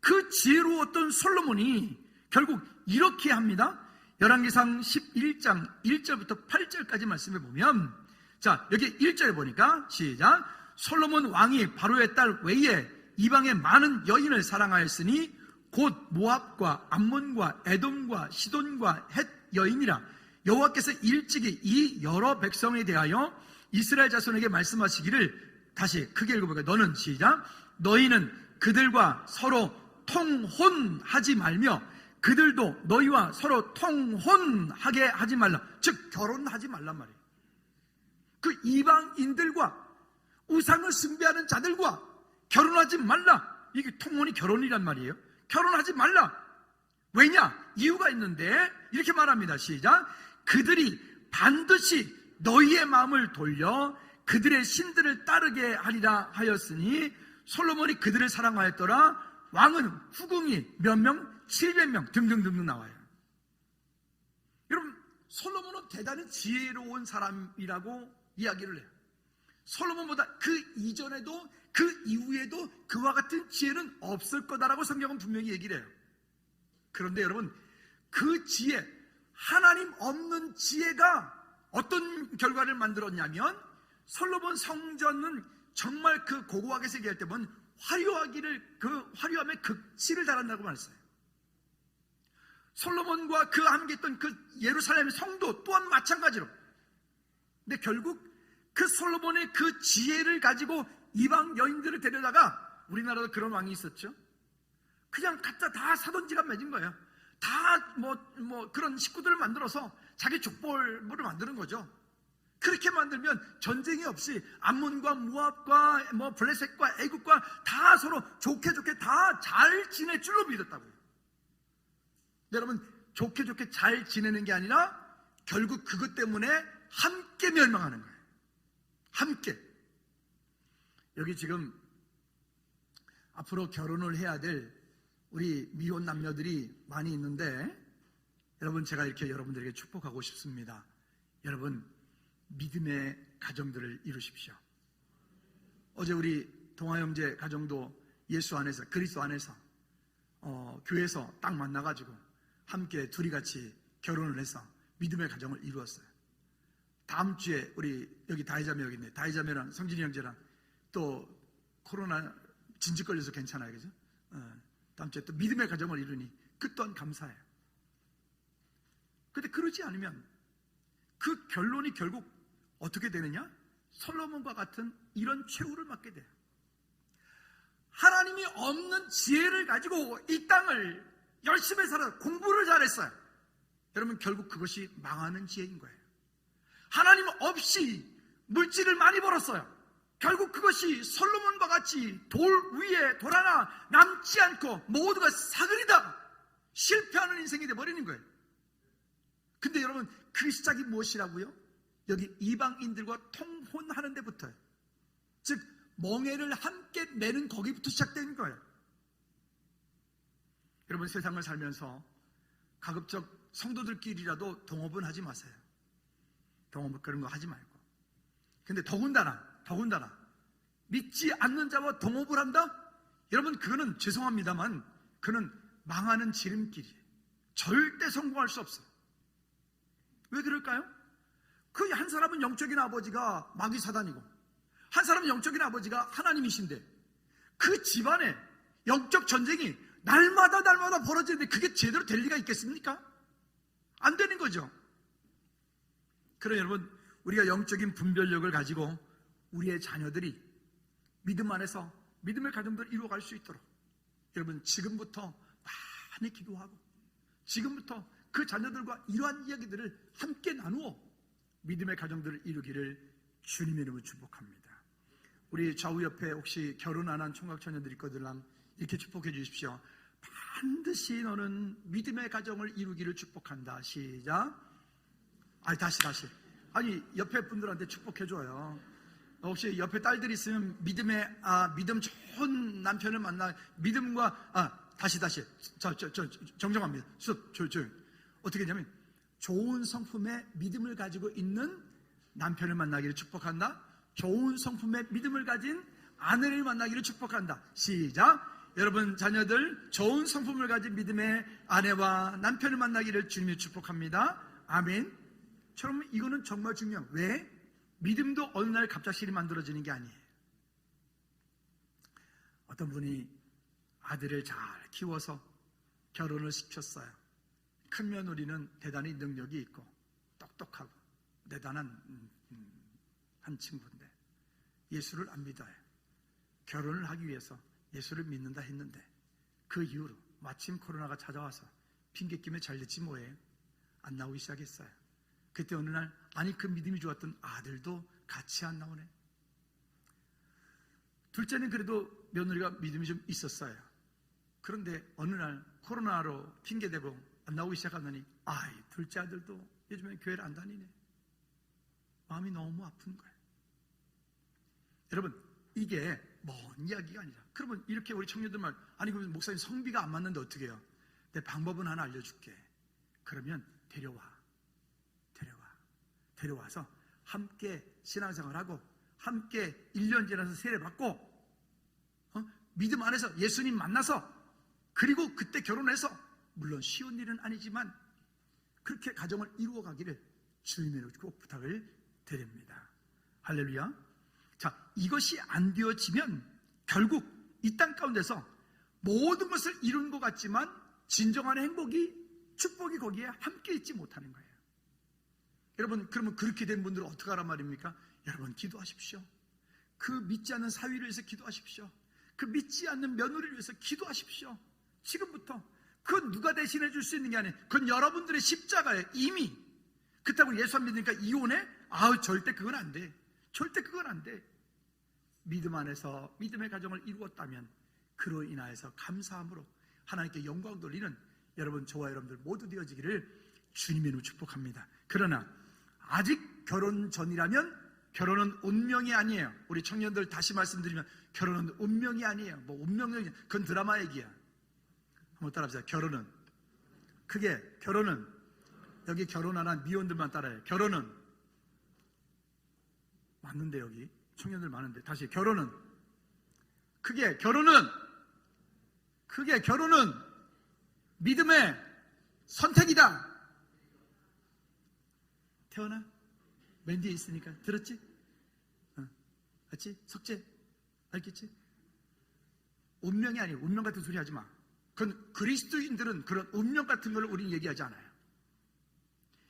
그 지혜로웠던 솔로몬이 결국 이렇게 합니다. 열왕기상 11장 1절부터 8절까지 말씀해 보면 자, 여기 1절에 보니까 시작. 솔로몬 왕이 바로의 딸 외에 이방의 많은 여인을 사랑하였으니 곧 모압과 암몬과 에돔과 시돈과 헷 여인이라. 여호와께서 일찍이 이 여러 백성에 대하여 이스라엘 자손에게 말씀하시기를, 다시 크게 읽어볼까요? 너는 시작. 너희는 그들과 서로 통혼하지 말며 그들도 너희와 서로 통혼하게 하지 말라. 즉 결혼하지 말란 말이에요. 그 이방인들과 우상을 숭배하는 자들과 결혼하지 말라. 이게 통혼이 결혼이란 말이에요. 결혼하지 말라. 왜냐? 이유가 있는데 이렇게 말합니다. 시작. 그들이 반드시 너희의 마음을 돌려 그들의 신들을 따르게 하리라 하였으니 솔로몬이 그들을 사랑하였더라. 왕은 후궁이 몇 명? 700명 등등등등 나와요. 여러분, 솔로몬은 대단히 지혜로운 사람이라고 이야기를 해요. 솔로몬보다 그 이전에도 그 이후에도 그와 같은 지혜는 없을 거다라고 성경은 분명히 얘기를 해요. 그런데 여러분, 그 지혜, 하나님 없는 지혜가 어떤 결과를 만들었냐면, 솔로몬 성전은 정말 그 고고하게 세계할 때 보면 그 화려함의 극치를 달한다고 말했어요. 솔로몬과 그 함께 있던 그 예루살렘 성도 또한 마찬가지로. 근데 결국 그 솔로몬의 그 지혜를 가지고 이방 여인들을 데려다가, 우리나라도 그런 왕이 있었죠. 그냥 갖다 다 사돈지간 맺은 거예요. 다 그런 식구들을 만들어서 자기 족벌을 만드는 거죠. 그렇게 만들면 전쟁이 없이 암몬과 모압과 블레셋과 애굽과 다 서로 좋게 다 잘 지낼 줄로 믿었다고요. 여러분, 좋게 잘 지내는 게 아니라 결국 그것 때문에 함께 멸망하는 거예요. 함께. 여기 지금 앞으로 결혼을 해야 될 우리 미혼 남녀들이 많이 있는데, 여러분, 제가 이렇게 여러분들에게 축복하고 싶습니다. 여러분, 믿음의 가정들을 이루십시오. 어제 우리 동아형제 가정도 예수 안에서, 그리스도 안에서 교회에서 딱 만나가지고 함께 둘이 같이 결혼을 해서 믿음의 가정을 이루었어요. 다음 주에 우리 여기 다혜자매 여기 있네. 다혜자매랑 성진이 형제랑 또 코로나 진즉 걸려서 괜찮아요, 그죠? 다음 주에 또 믿음의 가정을 이루니 그 또한 감사해요. 근데 그러지 않으면 그 결론이 결국 어떻게 되느냐? 솔로몬과 같은 이런 최후를 맞게 돼요. 하나님이 없는 지혜를 가지고 이 땅을 열심히 살아 공부를 잘했어요. 여러분, 결국 그것이 망하는 지혜인 거예요. 하나님 없이 물질을 많이 벌었어요. 결국 그것이 솔로몬과 같이 돌 위에 돌 하나 남지 않고 모두가 사그리다 실패하는 인생이 되어버리는 거예요. 근데 여러분, 그 시작이 무엇이라고요? 여기 이방인들과 통혼하는 데부터요. 즉 멍에를 함께 매는 거기부터 시작된 거예요. 여러분, 세상을 살면서 가급적 성도들끼리라도 동업은 하지 마세요. 동업 그런 거 하지 말고. 근데 더군다나 믿지 않는 자와 동업을 한다? 여러분, 그거는 죄송합니다만 그는 망하는 지름길이에요. 절대 성공할 수 없어요. 왜 그럴까요? 그 한 사람은 영적인 아버지가 마귀 사단이고 한 사람은 영적인 아버지가 하나님이신데 그 집안에 영적 전쟁이 날마다 벌어지는데 그게 제대로 될 리가 있겠습니까? 안 되는 거죠. 그럼 여러분, 우리가 영적인 분별력을 가지고 우리의 자녀들이 믿음 안에서 믿음의 가정들을 이루어갈 수 있도록 여러분, 지금부터 많이 기도하고 지금부터 그 자녀들과 이러한 이야기들을 함께 나누어 믿음의 가정들을 이루기를 주님의 이름으로 축복합니다. 우리 좌우 옆에 혹시 결혼 안 한 총각처녀들 있거든, 이렇게 축복해 주십시오. 반드시 너는 믿음의 가정을 이루기를 축복한다. 시작. 다시. 아니, 옆에 분들한테 축복해줘요. 혹시 옆에 딸들이 있으면 믿음 좋은 남편을 만나, 믿음과, 다시. 정정합니다. 조용. 어떻게 했냐면, 좋은 성품의 믿음을 가지고 있는 남편을 만나기를 축복한다. 좋은 성품의 믿음을 가진 아내를 만나기를 축복한다. 시작. 여러분 자녀들 좋은 성품을 가진 믿음의 아내와 남편을 만나기를 주님이 축복합니다. 아멘. 여러분, 이거는 정말 중요해요. 왜? 믿음도 어느 날 갑작스레 만들어지는 게 아니에요. 어떤 분이 아들을 잘 키워서 결혼을 시켰어요. 큰 며느리는 대단히 능력이 있고 똑똑하고 대단한 한 친구인데 예수를 안 믿어요. 결혼을 하기 위해서 예수를 믿는다 했는데 그 이후로 마침 코로나가 찾아와서 핑계김에 잘 됐지 뭐예요. 안 나오기 시작했어요. 그때 어느 날 아니 그 믿음이 좋았던 아들도 같이 안 나오네. 둘째는 그래도 며느리가 믿음이 좀 있었어요. 그런데 어느 날 코로나로 핑계대고 안 나오기 시작하더니 둘째 아들도 요즘에 교회를 안 다니네. 마음이 너무 아픈 거예요. 여러분 이게 먼 이야기가 아니라 그러면 이렇게 우리 청년들 말 아니 그러면 목사님 성비가 안 맞는데 어떻게 해요? 내 방법은 하나 알려줄게. 그러면 데려와서 함께 신앙생활하고 함께 1년 지나서 세례받고 믿음 안에서 예수님 만나서 그리고 그때 결혼해서 물론 쉬운 일은 아니지만 그렇게 가정을 이루어가기를 주님으로 꼭 부탁을 드립니다. 할렐루야. 자, 이것이 안 되어지면 결국 이 땅 가운데서 모든 것을 이룬 것 같지만 진정한 행복이 축복이 거기에 함께 있지 못하는 거예요. 여러분 그러면 그렇게 된 분들은 어떻게 하란 말입니까? 여러분 기도하십시오. 그 믿지 않는 사위를 위해서 기도하십시오. 그 믿지 않는 며느리를 위해서 기도하십시오. 지금부터 그건 누가 대신해 줄 수 있는 게 아니에요. 그건 여러분들의 십자가예요. 이미 그렇다고 예수 안 믿으니까 이혼해? 절대 그건 안 돼. 절대 그건 안 돼. 믿음 안에서 믿음의 가정을 이루었다면 그로 인하여서 감사함으로 하나님께 영광 돌리는 여러분 저와 여러분들 모두 되어지기를 주님의 이름으로 축복합니다. 그러나 아직 결혼 전이라면 결혼은 운명이 아니에요. 우리 청년들 다시 말씀드리면 결혼은 운명이 아니에요. 뭐 운명이 그건 드라마 얘기야. 한번 따라합시다. 결혼은 여기 결혼 안 한 미혼들만 따라해요. 결혼은 맞는데 여기 청년들 많은데 다시 결혼은 믿음의 선택이다. 태어나 맨 뒤에 있으니까 들었지? 알지? 석재 알겠지? 운명이 아니에요. 운명 같은 소리 하지 마. 그건 그리스도인들은 그런 운명 같은 걸 우리는 얘기하지 않아요.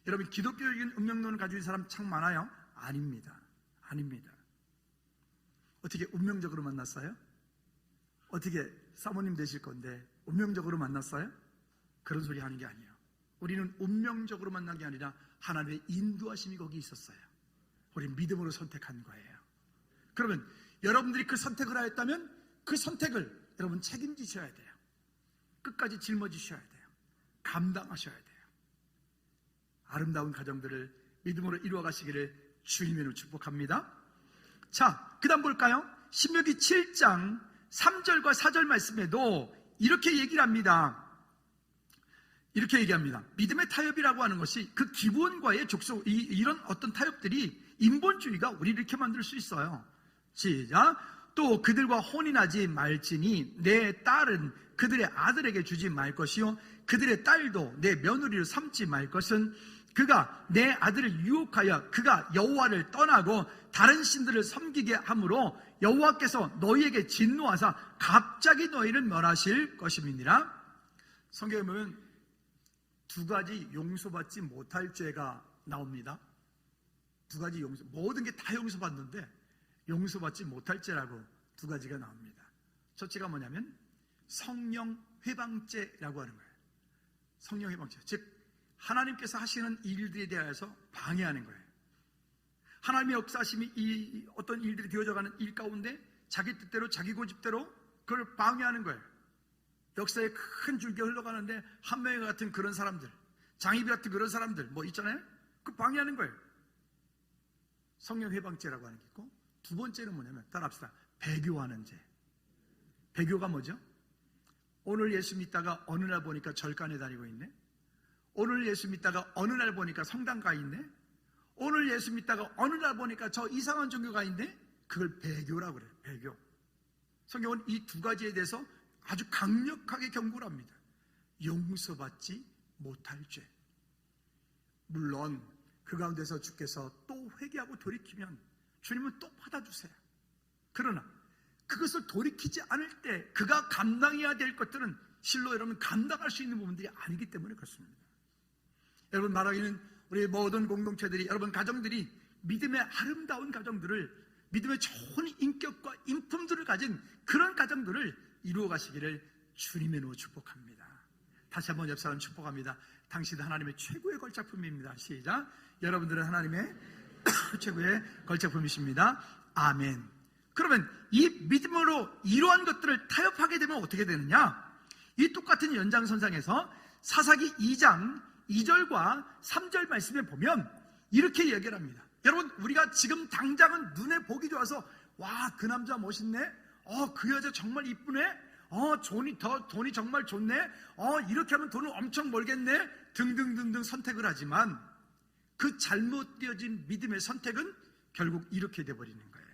여러분 기독교적인 운명론을 가지고 있는 사람 참 많아요? 아닙니다. 어떻게 운명적으로 만났어요? 어떻게 사모님 되실 건데 운명적으로 만났어요? 그런 소리 하는 게 아니에요. 우리는 운명적으로 만난 게 아니라 하나님의 인도하심이 거기 있었어요. 우리는 믿음으로 선택한 거예요. 그러면 여러분들이 그 선택을 하였다면 그 선택을 여러분 책임지셔야 돼요. 끝까지 짊어지셔야 돼요. 감당하셔야 돼요. 아름다운 가정들을 믿음으로 이루어 가시기를 주님의 이름으로 축복합니다. 자, 그 다음 볼까요? 신명기 7장 3절과 4절 말씀에도 이렇게 얘기를 합니다. 이렇게 얘기합니다. 믿음의 타협이라고 하는 것이 그 기본과의 족속, 이런 어떤 타협들이 인본주의가 우리를 이렇게 만들 수 있어요. 시작. 또 그들과 혼인하지 말지니 내 딸은 그들의 아들에게 주지 말 것이요 그들의 딸도 내 며느리를 삼지 말 것은 그가 내 아들을 유혹하여 그가 여호와를 떠나고 다른 신들을 섬기게 함으로 여호와께서 너희에게 진노하사 갑자기 너희를 멸하실 것임이니라. 성경에 보면 두 가지 용서받지 못할 죄가 나옵니다. 두 가지 용서, 모든 게 다 용서받는데 용서받지 못할 죄라고 두 가지가 나옵니다. 첫째가 뭐냐면 성령 회방죄라고 하는 거예요. 성령 회방죄, 즉 하나님께서 하시는 일들에 대해서 방해하는 거예요. 하나님의 역사심이 이 어떤 일들이 되어져가는 일 가운데 자기 뜻대로 자기 고집대로 그걸 방해하는 거예요. 역사에 큰 줄기 흘러가는데 한명희 같은 그런 사람들, 장희비 같은 그런 사람들 뭐 있잖아요. 그 방해하는 거예요. 성령 회방죄라고 하는 게 있고, 두 번째는 뭐냐면 따라합시다. 배교하는 죄. 배교가 뭐죠? 오늘 예수 믿다가 어느 날 보니까 절간에 다니고 있네. 오늘 예수 믿다가 어느 날 보니까 성당 가 있네. 오늘 예수 믿다가 어느 날 보니까 저 이상한 종교가 있네. 그걸 배교라고 그래요. 배교. 성경은 이 두 가지에 대해서 아주 강력하게 경고를 합니다. 용서받지 못할 죄. 물론 그 가운데서 주께서 또 회개하고 돌이키면 주님은 또 받아주세요. 그러나 그것을 돌이키지 않을 때 그가 감당해야 될 것들은 실로 여러분 감당할 수 있는 부분들이 아니기 때문에 그렇습니다. 여러분 말하기는 우리 모든 공동체들이, 여러분 가정들이 믿음의 아름다운 가정들을, 믿음의 좋은 인격과 인품들을 가진 그런 가정들을 이루어 가시기를 주님의 이름으로 축복합니다. 다시 한번 옆 사람 축복합니다. 당신은 하나님의 최고의 걸작품입니다. 시작. 여러분들은 하나님의 최고의 걸작품이십니다. 아멘. 그러면 이 믿음으로 이러한 것들을 타협하게 되면 어떻게 되느냐? 이 똑같은 연장선상에서 사사기 2장 2절과 3절 말씀에 보면 이렇게 얘기를 합니다. 여러분, 우리가 지금 당장은 눈에 보기 좋아서 와, 그 남자 멋있네, 그 여자 정말 이쁘네, 돈이 정말 좋네, 이렇게 하면 돈을 엄청 벌겠네 등등등등 선택을 하지만 그 잘못되어진 믿음의 선택은 결국 이렇게 돼버리는 거예요.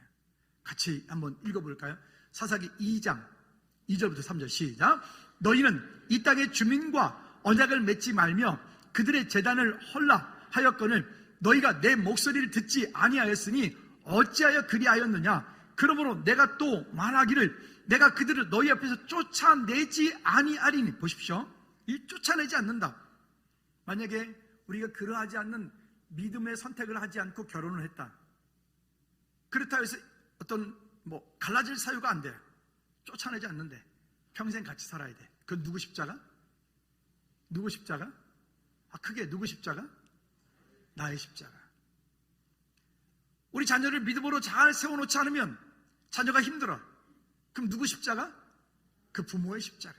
같이 한번 읽어볼까요? 사사기 2장 2절부터 3절 시작. 너희는 이 땅의 주민과 언약을 맺지 말며 그들의 제단을 헐라하였거늘 너희가 내 목소리를 듣지 아니하였으니 어찌하여 그리하였느냐? 그러므로 내가 또 말하기를 내가 그들을 너희 앞에서 쫓아내지 아니하리니. 보십시오. 이 쫓아내지 않는다. 만약에 우리가 그러하지 않는 믿음의 선택을 하지 않고 결혼을 했다. 그렇다고 해서 어떤 갈라질 사유가 안 돼. 쫓아내지 않는데 평생 같이 살아야 돼. 그건 누구 십자가? 누구 십자가? 크게 누구 십자가? 나의 십자가. 우리 자녀를 믿음으로 잘 세워놓지 않으면 자녀가 힘들어. 그럼 누구 십자가? 그 부모의 십자가.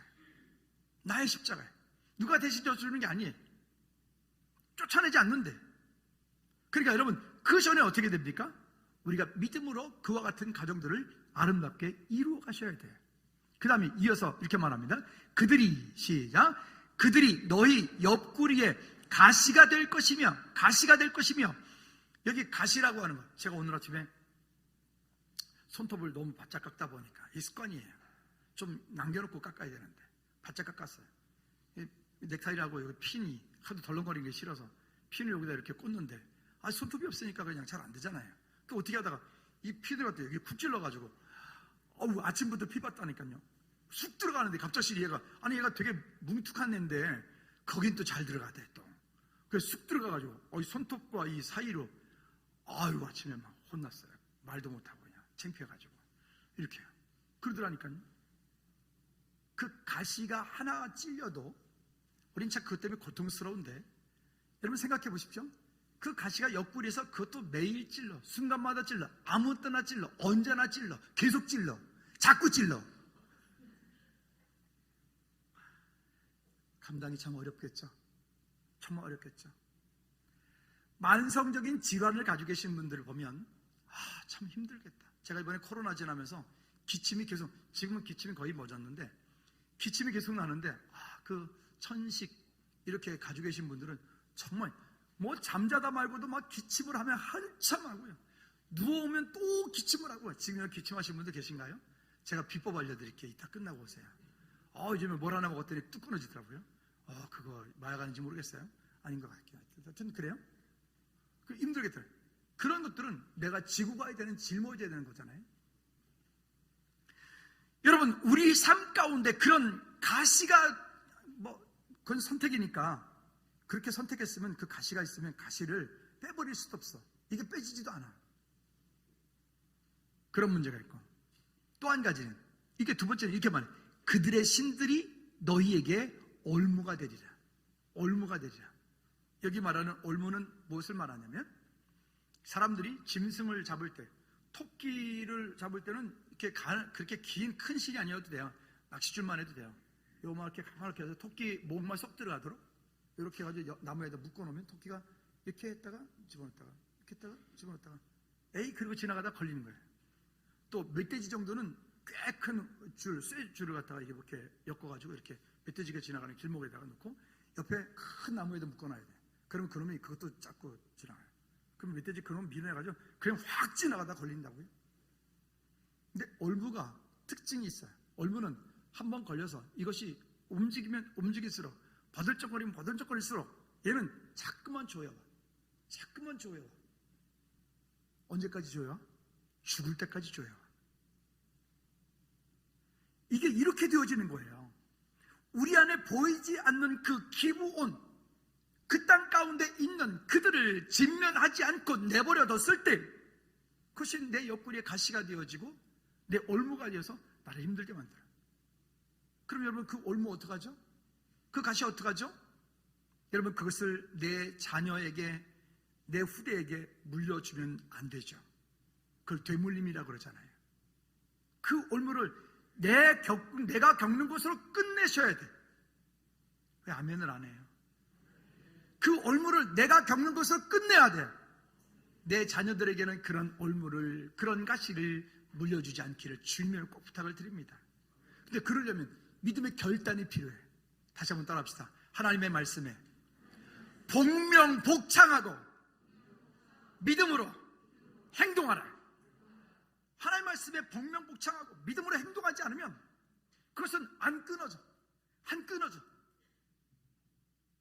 나의 십자가. 누가 대신 져주는 게 아니에요. 쫓아내지 않는데. 그러니까 여러분, 그 전에 어떻게 됩니까? 우리가 믿음으로 그와 같은 가정들을 아름답게 이루어 가셔야 돼요. 그 다음에 이어서 이렇게 말합니다. 그들이, 시작, 그들이 너희 옆구리에 가시가 될 것이며, 가시가 될 것이며. 여기 가시라고 하는 거, 제가 오늘 아침에 손톱을 너무 바짝 깎다 보니까 이 습관이에요. 좀 남겨놓고 깎아야 되는데 바짝 깎았어요. 넥타이라고 여기 핀이 하도 덜렁거리는 게 싫어서 핀을 여기다 이렇게 꽂는데 손톱이 없으니까 그냥 잘 안 되잖아요. 그 어떻게 하다가 이 핀을 갖다 여기 쿡 찔러가지고 아침부터 피 봤다니까요. 쑥 들어가는데 갑자기 얘가 되게 뭉툭한 애인데 거긴 또 잘 들어가대 또. 그래서 쑥 들어가가지고 이 손톱과 이 사이로 아침에 막 혼났어요. 말도 못하고 그냥 창피해가지고 이렇게 그러더라니까요. 그 가시가 하나 찔려도 우린 참 그것 때문에 고통스러운데 여러분 생각해 보십시오. 그 가시가 옆구리에서 그것도 매일 찔러, 순간마다 찔러, 아무 때나 찔러, 언제나 찔러, 계속 찔러, 자꾸 찔러. 감당이 참 어렵겠죠. 정말 어렵겠죠. 만성적인 질환을 가지고 계신 분들을 보면 참 힘들겠다. 제가 이번에 코로나 지나면서 기침이 계속, 지금은 기침이 거의 멎었는데 기침이 계속 나는데 그 천식 이렇게 가지고 계신 분들은 정말 잠자다 말고도 막 기침을 하면 한참 하고요. 누워오면 또 기침을 하고요. 지금 기침하시는 분들 계신가요? 제가 비법 알려드릴게요. 이따 끝나고 오세요. 요즘에 뭘 하나 먹었더니 뚝 끊어지더라고요. 그거 마약 아닌지 모르겠어요. 아닌 것 같아요. 하여튼 그래요? 힘들겠더라고요. 그런 것들은 내가 지고 가야 되는, 짊어져야 되는 거잖아요. 여러분, 우리 삶 가운데 그런 가시가 그건 선택이니까 그렇게 선택했으면 그 가시가 있으면 가시를 빼버릴 수도 없어. 이게 빼지지도 않아. 그런 문제가 있고 또 한 가지는 이게 두 번째는 이렇게 말해. 그들의 신들이 너희에게 올무가 되리라. 올무가 되리라. 여기 말하는 올무는 무엇을 말하냐면 사람들이 짐승을 잡을 때, 토끼를 잡을 때는 그렇게 긴 큰 실이 아니어도 돼요. 낚싯줄만 해도 돼요. 요만하게 가만히 해서 토끼 목만 쏙 들어가도록 이렇게 해가지고 나무에다 묶어놓으면 토끼가 이렇게 했다가 집어넣었다가 이렇게 했다가 집어넣었다가 그리고 지나가다 걸리는 거예요. 또 멧돼지 정도는 꽤 큰 줄, 쇠줄을 갖다가 이렇게 엮어가지고 이렇게 멧돼지가 지나가는 길목에다가 넣고 옆에 큰 나무에다 묶어놔야 돼. 그러면 그놈이 그것도 잡고 지나가요. 그럼 멧돼지 그놈 밀어내가지고 그냥 확 지나가다 걸린다고요. 근데 올무가 특징이 있어요. 올무는 한번 걸려서 이것이 움직이면 움직일수록 버들쩍거리면 버들쩍거릴수록 얘는 자꾸만 조여봐. 자꾸만 줘요. 언제까지 줘요? 죽을 때까지 줘요. 이게 이렇게 되어지는 거예요. 우리 안에 보이지 않는 그 기부온, 그 땅 가운데 있는 그들을 진면하지 않고 내버려뒀을 때 그것이 내 옆구리에 가시가 되어지고 내 올무가 되어서 나를 힘들게 만들어요. 그럼 여러분 그 올무 어떡하죠? 그 가시 어떡하죠? 여러분 그것을 내 자녀에게, 내 후대에게 물려주면 안 되죠. 그걸 되물림이라고 그러잖아요. 그 올무를 내가 겪는 것으로 끝내셔야 돼. 왜 아멘을 안 해요? 그 올무를 내가 겪는 것으로 끝내야 돼. 내 자녀들에게는 그런 올무를, 그런 가시를 물려주지 않기를 주님을 꼭 부탁을 드립니다. 근데 그러려면 믿음의 결단이 필요해. 다시 한번 따라합시다. 하나님의 말씀에 복명복창하고 믿음으로 행동하라. 하나님의 말씀에 복명복창하고 믿음으로 행동하지 않으면 그것은 안 끊어져.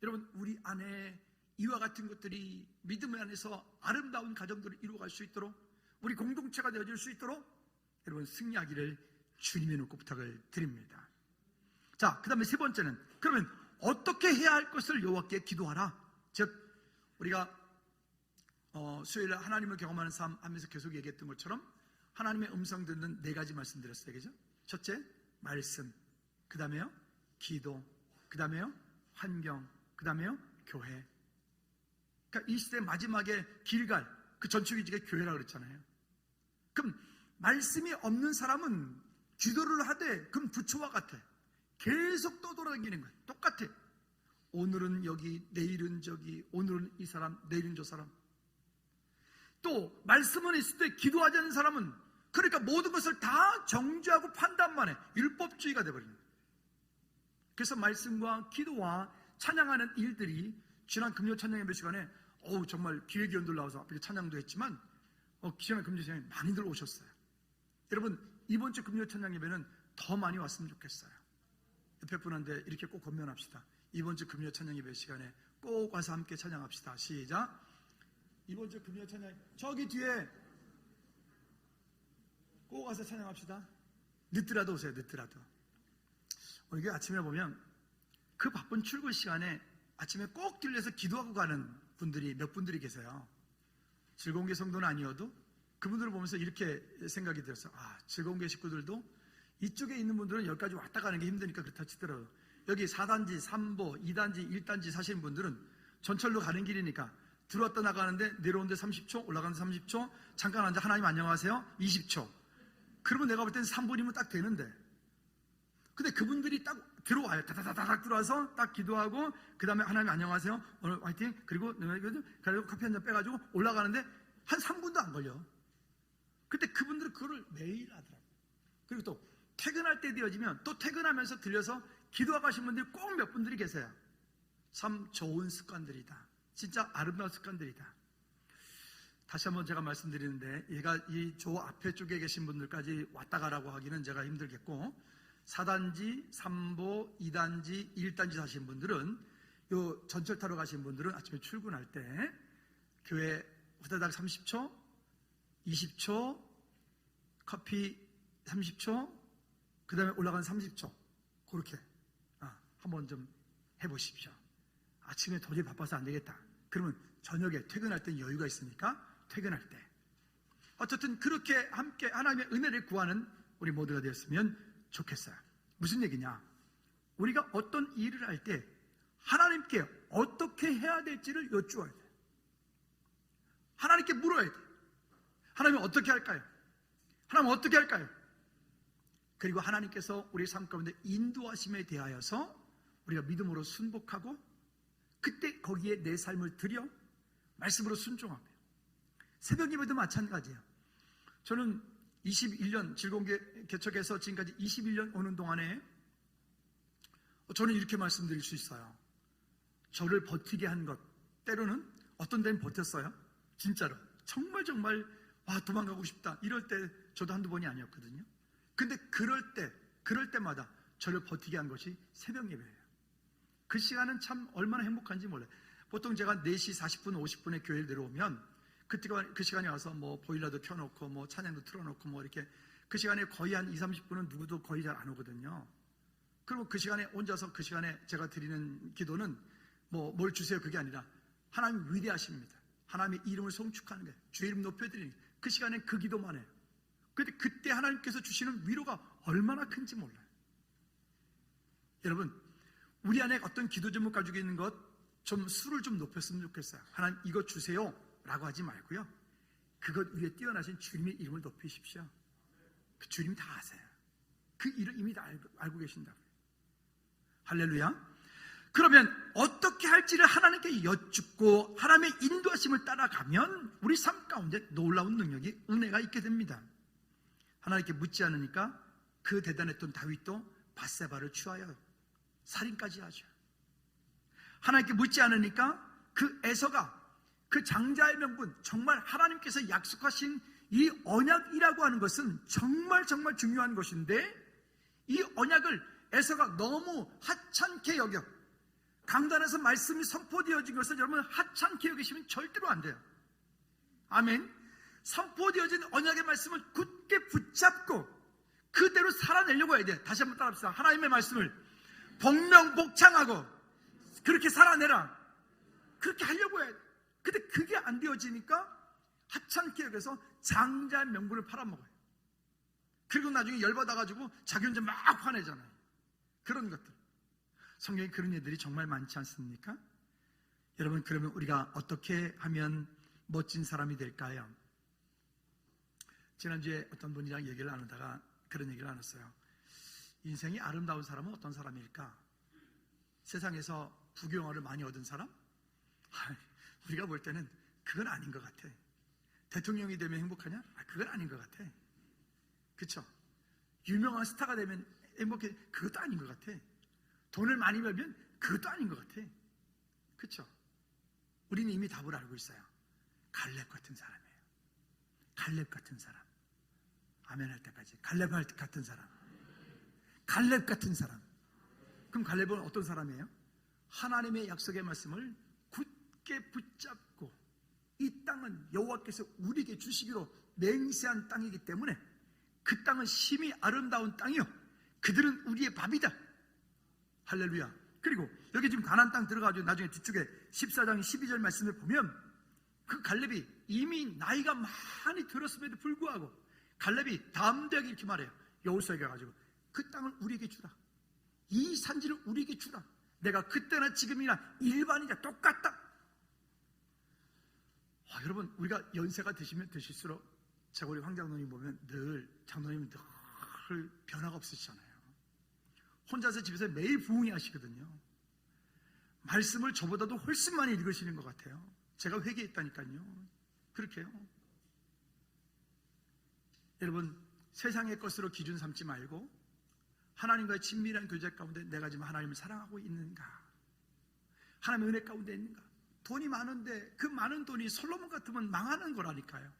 여러분 우리 안에 이와 같은 것들이 믿음 안에서 아름다운 가정들을 이루어갈 수 있도록, 우리 공동체가 되어질 수 있도록 여러분 승리하기를 주님의 놓고 부탁을 드립니다. 자, 그 다음에 세 번째는 그러면 어떻게 해야 할 것을 여호와께 기도하라. 즉 우리가 수요일에 하나님을 경험하는 삶 하면서 계속 얘기했던 것처럼 하나님의 음성 듣는 네 가지 말씀드렸어요. 그죠? 첫째, 말씀. 그 다음에요, 기도. 그 다음에요, 환경. 그 다음에요, 교회. 그러니까 이 시대 마지막에 길갈, 그 전초기지가 교회라고 그랬잖아요. 그럼 말씀이 없는 사람은 기도를 하되 그럼 부처와 같아. 계속 떠돌아다니는 거예요. 똑같아. 오늘은 여기, 내일은 저기, 오늘은 이 사람, 내일은 저 사람. 또 말씀은 있을 때 기도하지 않는 사람은 그러니까 모든 것을 다 정죄하고 판단만 해. 율법주의가 돼버리는 거예요. 그래서 말씀과 기도와 찬양하는 일들이 지난 금요 찬양 예배 시간에 정말 기획위원들 나와서 앞에 찬양도 했지만 지난 금요 찬양에 많이들 오셨어요. 여러분 이번 주 금요 찬양 예배는 더 많이 왔으면 좋겠어요. 옆에 분한테 이렇게 꼭 권면합시다. 이번 주 금요 찬양 예배 시간에 꼭 와서 함께 찬양합시다. 시작. 이번 주 금요 찬양 저기 뒤에 꼭 와서 찬양합시다. 늦더라도 오세요. 늦더라도. 이게 아침에 보면 그 바쁜 출근 시간에 아침에 꼭 들려서 기도하고 가는 분들이 몇 분들이 계세요. 즐거운 게 성도는 아니어도 그분들을 보면서 이렇게 생각이 들었어요. 즐거운 게 식구들도 이쪽에 있는 분들은 여기까지 왔다 가는 게 힘드니까 그렇다 치더라고요. 여기 4단지, 3보, 2단지, 1단지 사시는 분들은 전철로 가는 길이니까 들어왔다 나가는데 내려오는데 30초, 올라가는데 30초, 잠깐 앉아 하나님 안녕하세요 20초. 그러면 내가 볼 때는 3분이면 딱 되는데, 근데 그분들이 딱 들어와요. 다다다닥 들어와서 딱 기도하고 그 다음에 하나님 안녕하세요 오늘 화이팅, 그리고 커피 한 잔 빼가지고 올라가는데 한 3분도 안 걸려. 근데 그분들은 그거를 매일 하더라고요. 그리고 또 퇴근할 때 되어지면 또 퇴근하면서 들려서 기도하고 하신 분들이 꼭 몇 분들이 계세요. 참 좋은 습관들이다. 진짜 아름다운 습관들이다. 다시 한번 제가 말씀드리는데, 얘가 이 조 앞에 쪽에 계신 분들까지 왔다 가라고 하기는 제가 힘들겠고, 4단지, 3보, 2단지, 1단지 사신 분들은, 요 전철 타러 가신 분들은 아침에 출근할 때 교회 후다닥 30초, 20초, 커피 30초, 그 다음에 올라가는 30초, 그렇게 한번 좀 해보십시오. 아침에 도저히 바빠서 안 되겠다. 그러면 저녁에 퇴근할 때 여유가 있으니까 퇴근할 때. 어쨌든 그렇게 함께 하나님의 은혜를 구하는 우리 모두가 되었으면 좋겠어요. 무슨 얘기냐? 우리가 어떤 일을 할 때 하나님께 어떻게 해야 될지를 여쭈어야 돼요. 하나님께 물어야 돼요. 하나님 어떻게 할까요? 하나님 어떻게 할까요? 그리고 하나님께서 우리 삶 가운데 인도하심에 대하여서 우리가 믿음으로 순복하고 그때 거기에 내 삶을 들여 말씀으로 순종하며, 새벽 예배도 마찬가지예요. 저는 21년 즐거운 개척에서 지금까지 21년 오는 동안에 저는 이렇게 말씀드릴 수 있어요. 저를 버티게 한 것, 때로는 어떤 데는 버텼어요. 진짜로 정말 도망가고 싶다 이럴 때 저도 한두 번이 아니었거든요. 근데 그럴 때마다 저를 버티게 한 것이 새벽 예배예요. 그 시간은 참 얼마나 행복한지 몰라요. 보통 제가 4시 40분, 50분에 교회를 내려오면 그 시간에 와서 뭐 보일러도 켜놓고 뭐 찬양도 틀어놓고 뭐 이렇게 그 시간에 거의 한 20-30분은 누구도 거의 잘 안 오거든요. 그리고 그 시간에 혼자서 그 시간에 제가 드리는 기도는 뭐 뭘 주세요 그게 아니라 하나님 위대하십니다. 하나님의 이름을 송축하는 거예요. 주의 이름 높여드리는 거예요. 그 시간에 그 기도만 해요. 그런데 그때 하나님께서 주시는 위로가 얼마나 큰지 몰라요. 여러분, 우리 안에 어떤 기도 제목 가지고 있는 것 좀 수를 좀 높였으면 좋겠어요. 하나님 이거 주세요 라고 하지 말고요, 그것 위에 뛰어나신 주님의 이름을 높이십시오. 그 주님이 다 아세요. 그 일을 이미 다 알고 계신다고요. 할렐루야. 그러면 어떻게 할지를 하나님께 여쭙고 하나님의 인도하심을 따라가면 우리 삶 가운데 놀라운 능력이, 은혜가 있게 됩니다. 하나님께 묻지 않으니까 그 대단했던 다윗도 밧세바를 취하여 살인까지 하죠. 하나님께 묻지 않으니까 그 에서가 그 장자의 명분, 정말 하나님께서 약속하신 이 언약이라고 하는 것은 정말 중요한 것인데, 이 언약을 에서가 너무 하찮게 여겨 강단에서 말씀이 선포되어진 것을 여러분 하찮게 여기시면 절대로 안 돼요. 아멘. 선포되어진 언약의 말씀을 굳게 붙잡고 그대로 살아내려고 해야 돼. 다시 한번 따라합시다. 하나님의 말씀을 복명복창하고 그렇게 살아내라. 그렇게 하려고 해야 돼. 근데 그게 안 되어지니까 하찮게 여겨서 장자의 명분을 팔아먹어요. 그리고 나중에 열받아가지고 자기 혼자 막 화내잖아요. 그런 것들. 성경에 그런 일들이 정말 많지 않습니까? 여러분, 그러면 우리가 어떻게 하면 멋진 사람이 될까요? 지난주에 어떤 분이랑 얘기를 나누다가 그런 얘기를 나눴어요. 인생이 아름다운 사람은 어떤 사람일까? 세상에서 부귀영화를 많이 얻은 사람? 우리가 볼 때는 그건 아닌 것 같아. 대통령이 되면 행복하냐? 그건 아닌 것 같아. 그쵸? 유명한 스타가 되면 행복해? 그것도 아닌 것 같아. 돈을 많이 벌면 그것도 아닌 것 같아. 그쵸? 우리는 이미 답을 알고 있어요. 갈렙 같은 사람이에요. 갈렙 같은 사람. 아멘 할 때까지. 갈렙 같은 사람. 갈렙 같은 사람. 그럼 갈렙은 어떤 사람이에요? 하나님의 약속의 말씀을 굳게 붙잡고, 이 땅은 여호와께서 우리에게 주시기로 맹세한 땅이기 때문에 그 땅은 심히 아름다운 땅이요, 그들은 우리의 밥이다. 할렐루야. 그리고 여기 지금 가나안 땅 들어가가지고 나중에 뒤쪽에 14장 12절 말씀을 보면 그 갈렙이 이미 나이가 많이 들었음에도 불구하고 갈렙이 담대하게 이렇게 말해요. 여호수아에게 가가지고 그 땅을 우리에게 주라. 이 산지를 우리에게 주라. 내가 그때나 지금이나 일반이냐 똑같다. 여러분, 우리가 연세가 드시면 드실수록 제가 우리 황 장로님 보면 늘, 장로님은 늘 변화가 없으시잖아요. 혼자서 집에서 매일 부흥회 하시거든요. 말씀을 저보다도 훨씬 많이 읽으시는 것 같아요. 제가 회개했다니까요. 그렇게요. 여러분, 세상의 것으로 기준 삼지 말고 하나님과의 친밀한 교제 가운데 내가 지금 하나님을 사랑하고 있는가? 하나님의 은혜 가운데 있는가? 돈이 많은데 그 많은 돈이 솔로몬 같으면 망하는 거라니까요.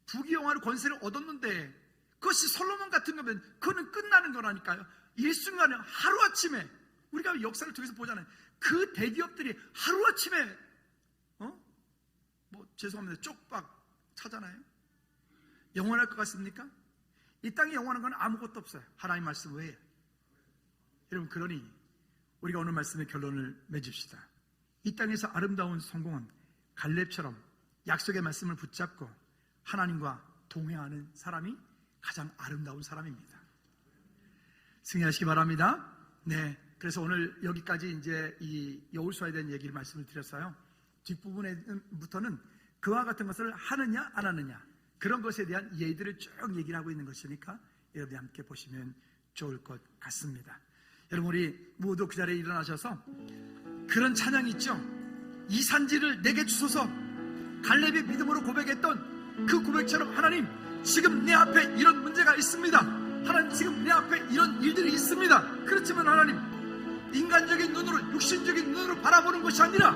부귀영화를 권세를 얻었는데 그것이 솔로몬 같은 거면 그거는 끝나는 거라니까요. 일순간에 하루아침에 우리가 역사를 통해서 보잖아요. 그 대기업들이 하루아침에 죄송합니다, 쪽박 차잖아요. 영원할 것 같습니까? 이 땅에 영원한 건 아무것도 없어요. 하나님 말씀 외에. 여러분, 그러니 우리가 오늘 말씀의 결론을 맺읍시다. 이 땅에서 아름다운 성공은 갈렙처럼 약속의 말씀을 붙잡고 하나님과 동행하는 사람이 가장 아름다운 사람입니다. 승리하시기 바랍니다. 네, 그래서 오늘 여기까지 이제 이 여호수아에 대한 얘기를 말씀을 드렸어요. 뒷부분부터는 그와 같은 것을 하느냐 안 하느냐, 그런 것에 대한 예의들을 쭉 얘기를 하고 있는 것이니까 여러분이 함께 보시면 좋을 것 같습니다. 여러분, 우리 모두 그 자리에 일어나셔서 그런 찬양이 있죠. 이 산지를 내게 주소서. 갈렙이 믿음으로 고백했던 그 고백처럼, 하나님 지금 내 앞에 이런 문제가 있습니다. 하나님 지금 내 앞에 이런 일들이 있습니다. 그렇지만 하나님, 인간적인 눈으로, 육신적인 눈으로 바라보는 것이 아니라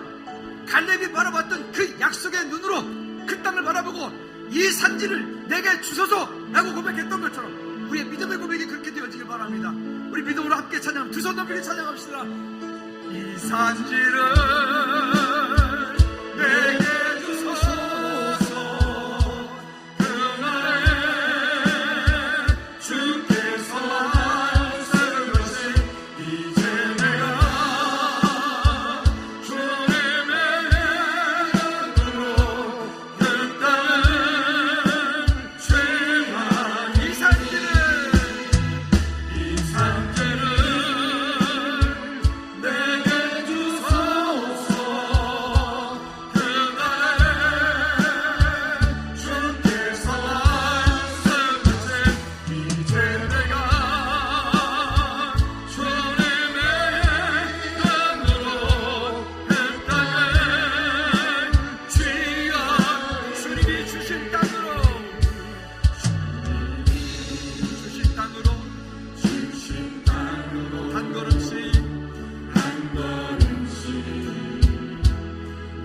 갈렙이 바라봤던 그 약속의 눈으로 그 땅을 바라보고 이 산지를 내게 주소서 라고 고백했던 것처럼 우리의 믿음의 고백이 그렇게 되어지길 바랍니다. 우리 믿음으로 함께 찬양, 두 손 높이 찬양합시다. 이 산지를 내게 주소서. 그날에 주께서 말씀하신 것이 이제 내가 주님의 은혜로 그 땅을 죄만 이 산지를 내게 주소서. 그날에 주께서 말씀하신 이제 내가 주님의 은혜로 그 땅을 취한 주님이 주신 땅으로 한 걸음씩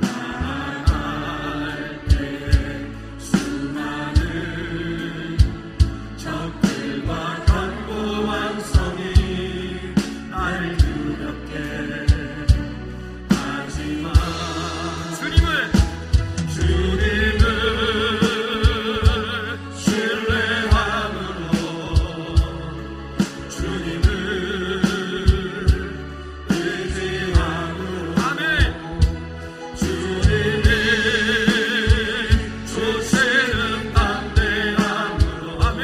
나아갈 때 수많은 적들과 견고한 성이 날 두렵게 하지만 주님을 신뢰함으로 주님을 의지함으로 아멘. 주님이 주시는 담대함으로 아멘.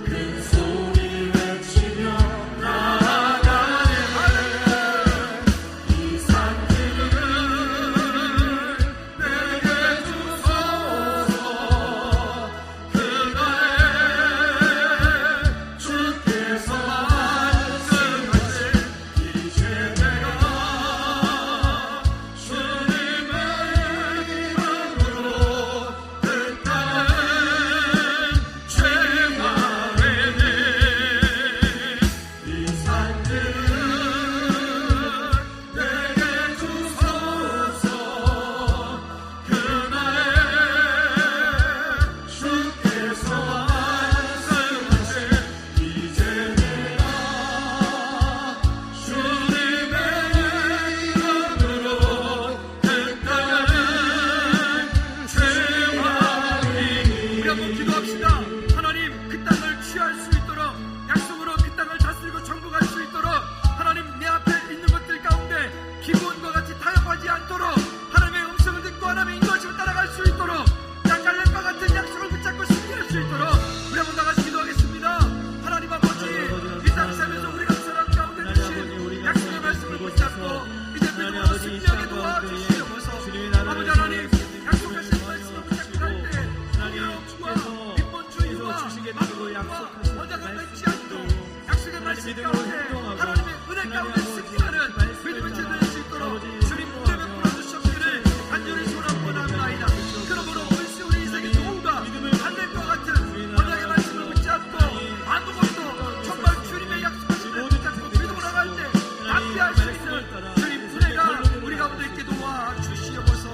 큰 소리 외치며 나아가네. 이 산지를 내게 주소서. 그날에 주께서 말씀하신 이제 내가 주님의 이름으로 그 땅을 죄마에네. 이 산지를 내게 주소서. 그날에 주께서 말씀하신 이제 내가 주님의 이름으로 그 땅을 죄마이니. 우리 한번 기도합시다. 하나님, 그 땅을 취할 수 있도록 약속으로 그 땅을 다스리고 정복할 수 있도록 하나님, 내 앞에 있는 것들 가운데 기본과 같이 타협하지 않도록 하나님의 음성을 듣고 하나님의 인도하심을 따라갈 수 있도록 양갈래과 같은 약속을 붙잡고 승리할 수 있도록 우리 한번 다같이 기도하겠습니다. 하나님 아버지, 이 땅 살면서 우리가 사람 가운데 주신 약속의 말씀을 붙잡고 이제 믿음으로 승리하게 도와주시옵소서. 아버지 하나님, 약속하신 말씀을 붙잡고 갈 때 풍요로움과 인본주의와 만국과 언약을 맺지 않고 약속의 말씀 가운데 하나님의 은혜 가운데 승리하는 믿음을 제대할 수 있도록 주님 은혜 베풀어 주시옵기를 간절히 소원합니다. 그러므로 우리 인생의 도우가 하늘과 같은 언약의 말씀을 붙잡고 아무것도 정말 주님의 약속하심을 붙잡고 믿음으로 나갈 때 낭비할 수 있는 주님 은혜가 우리 가운데 있게 도와주시옵소서.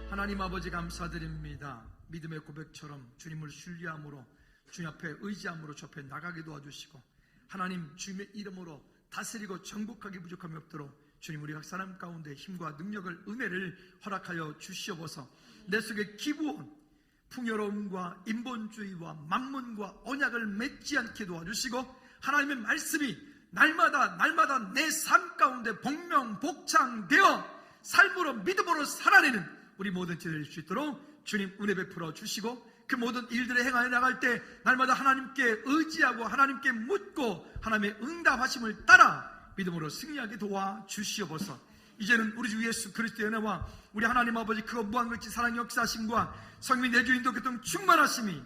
하나님 아버지 감사드립니다. 믿음의 고백처럼 주님을 신뢰함으로 주님 앞에 의지함으로 저 앞에 나가게 도와주시고 하나님 주님의 이름으로 다스리고 정복하기 부족함이 없도록 주님 우리 각 사람 가운데 힘과 능력을 은혜를 허락하여 주시옵소서. 내 속에 기부온 풍요로움과 인본주의와 만문과 언약을 맺지 않게 도와주시고 하나님의 말씀이 날마다 내 삶 가운데 복명복창되어 삶으로 믿음으로 살아내는 우리 모든 될 수 있도록 주님 은혜 베풀어 주시고 그 모든 일들을 행하여 나갈 때 날마다 하나님께 의지하고 하나님께 묻고 하나님의 응답하심을 따라 믿음으로 승리하게 도와주시옵소서. 이제는 우리 주 예수 그리스도의 은혜와 우리 하나님 아버지 그 무한급지 사랑 역사하심과 성민 내주인도 교통 충만하심이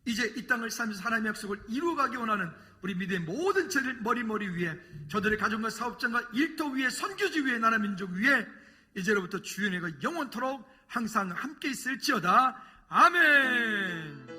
이제 이 땅을 살면서 하나님의 약속을 이루어가기 원하는 우리 믿음의 모든 죄를 머리 위에 저들의 가정과 사업장과 일터 위에 선교지 위에 나라 민족 위에 이제로부터 주의 은혜가 영원토록 항상 함께 있을지어다. 아멘.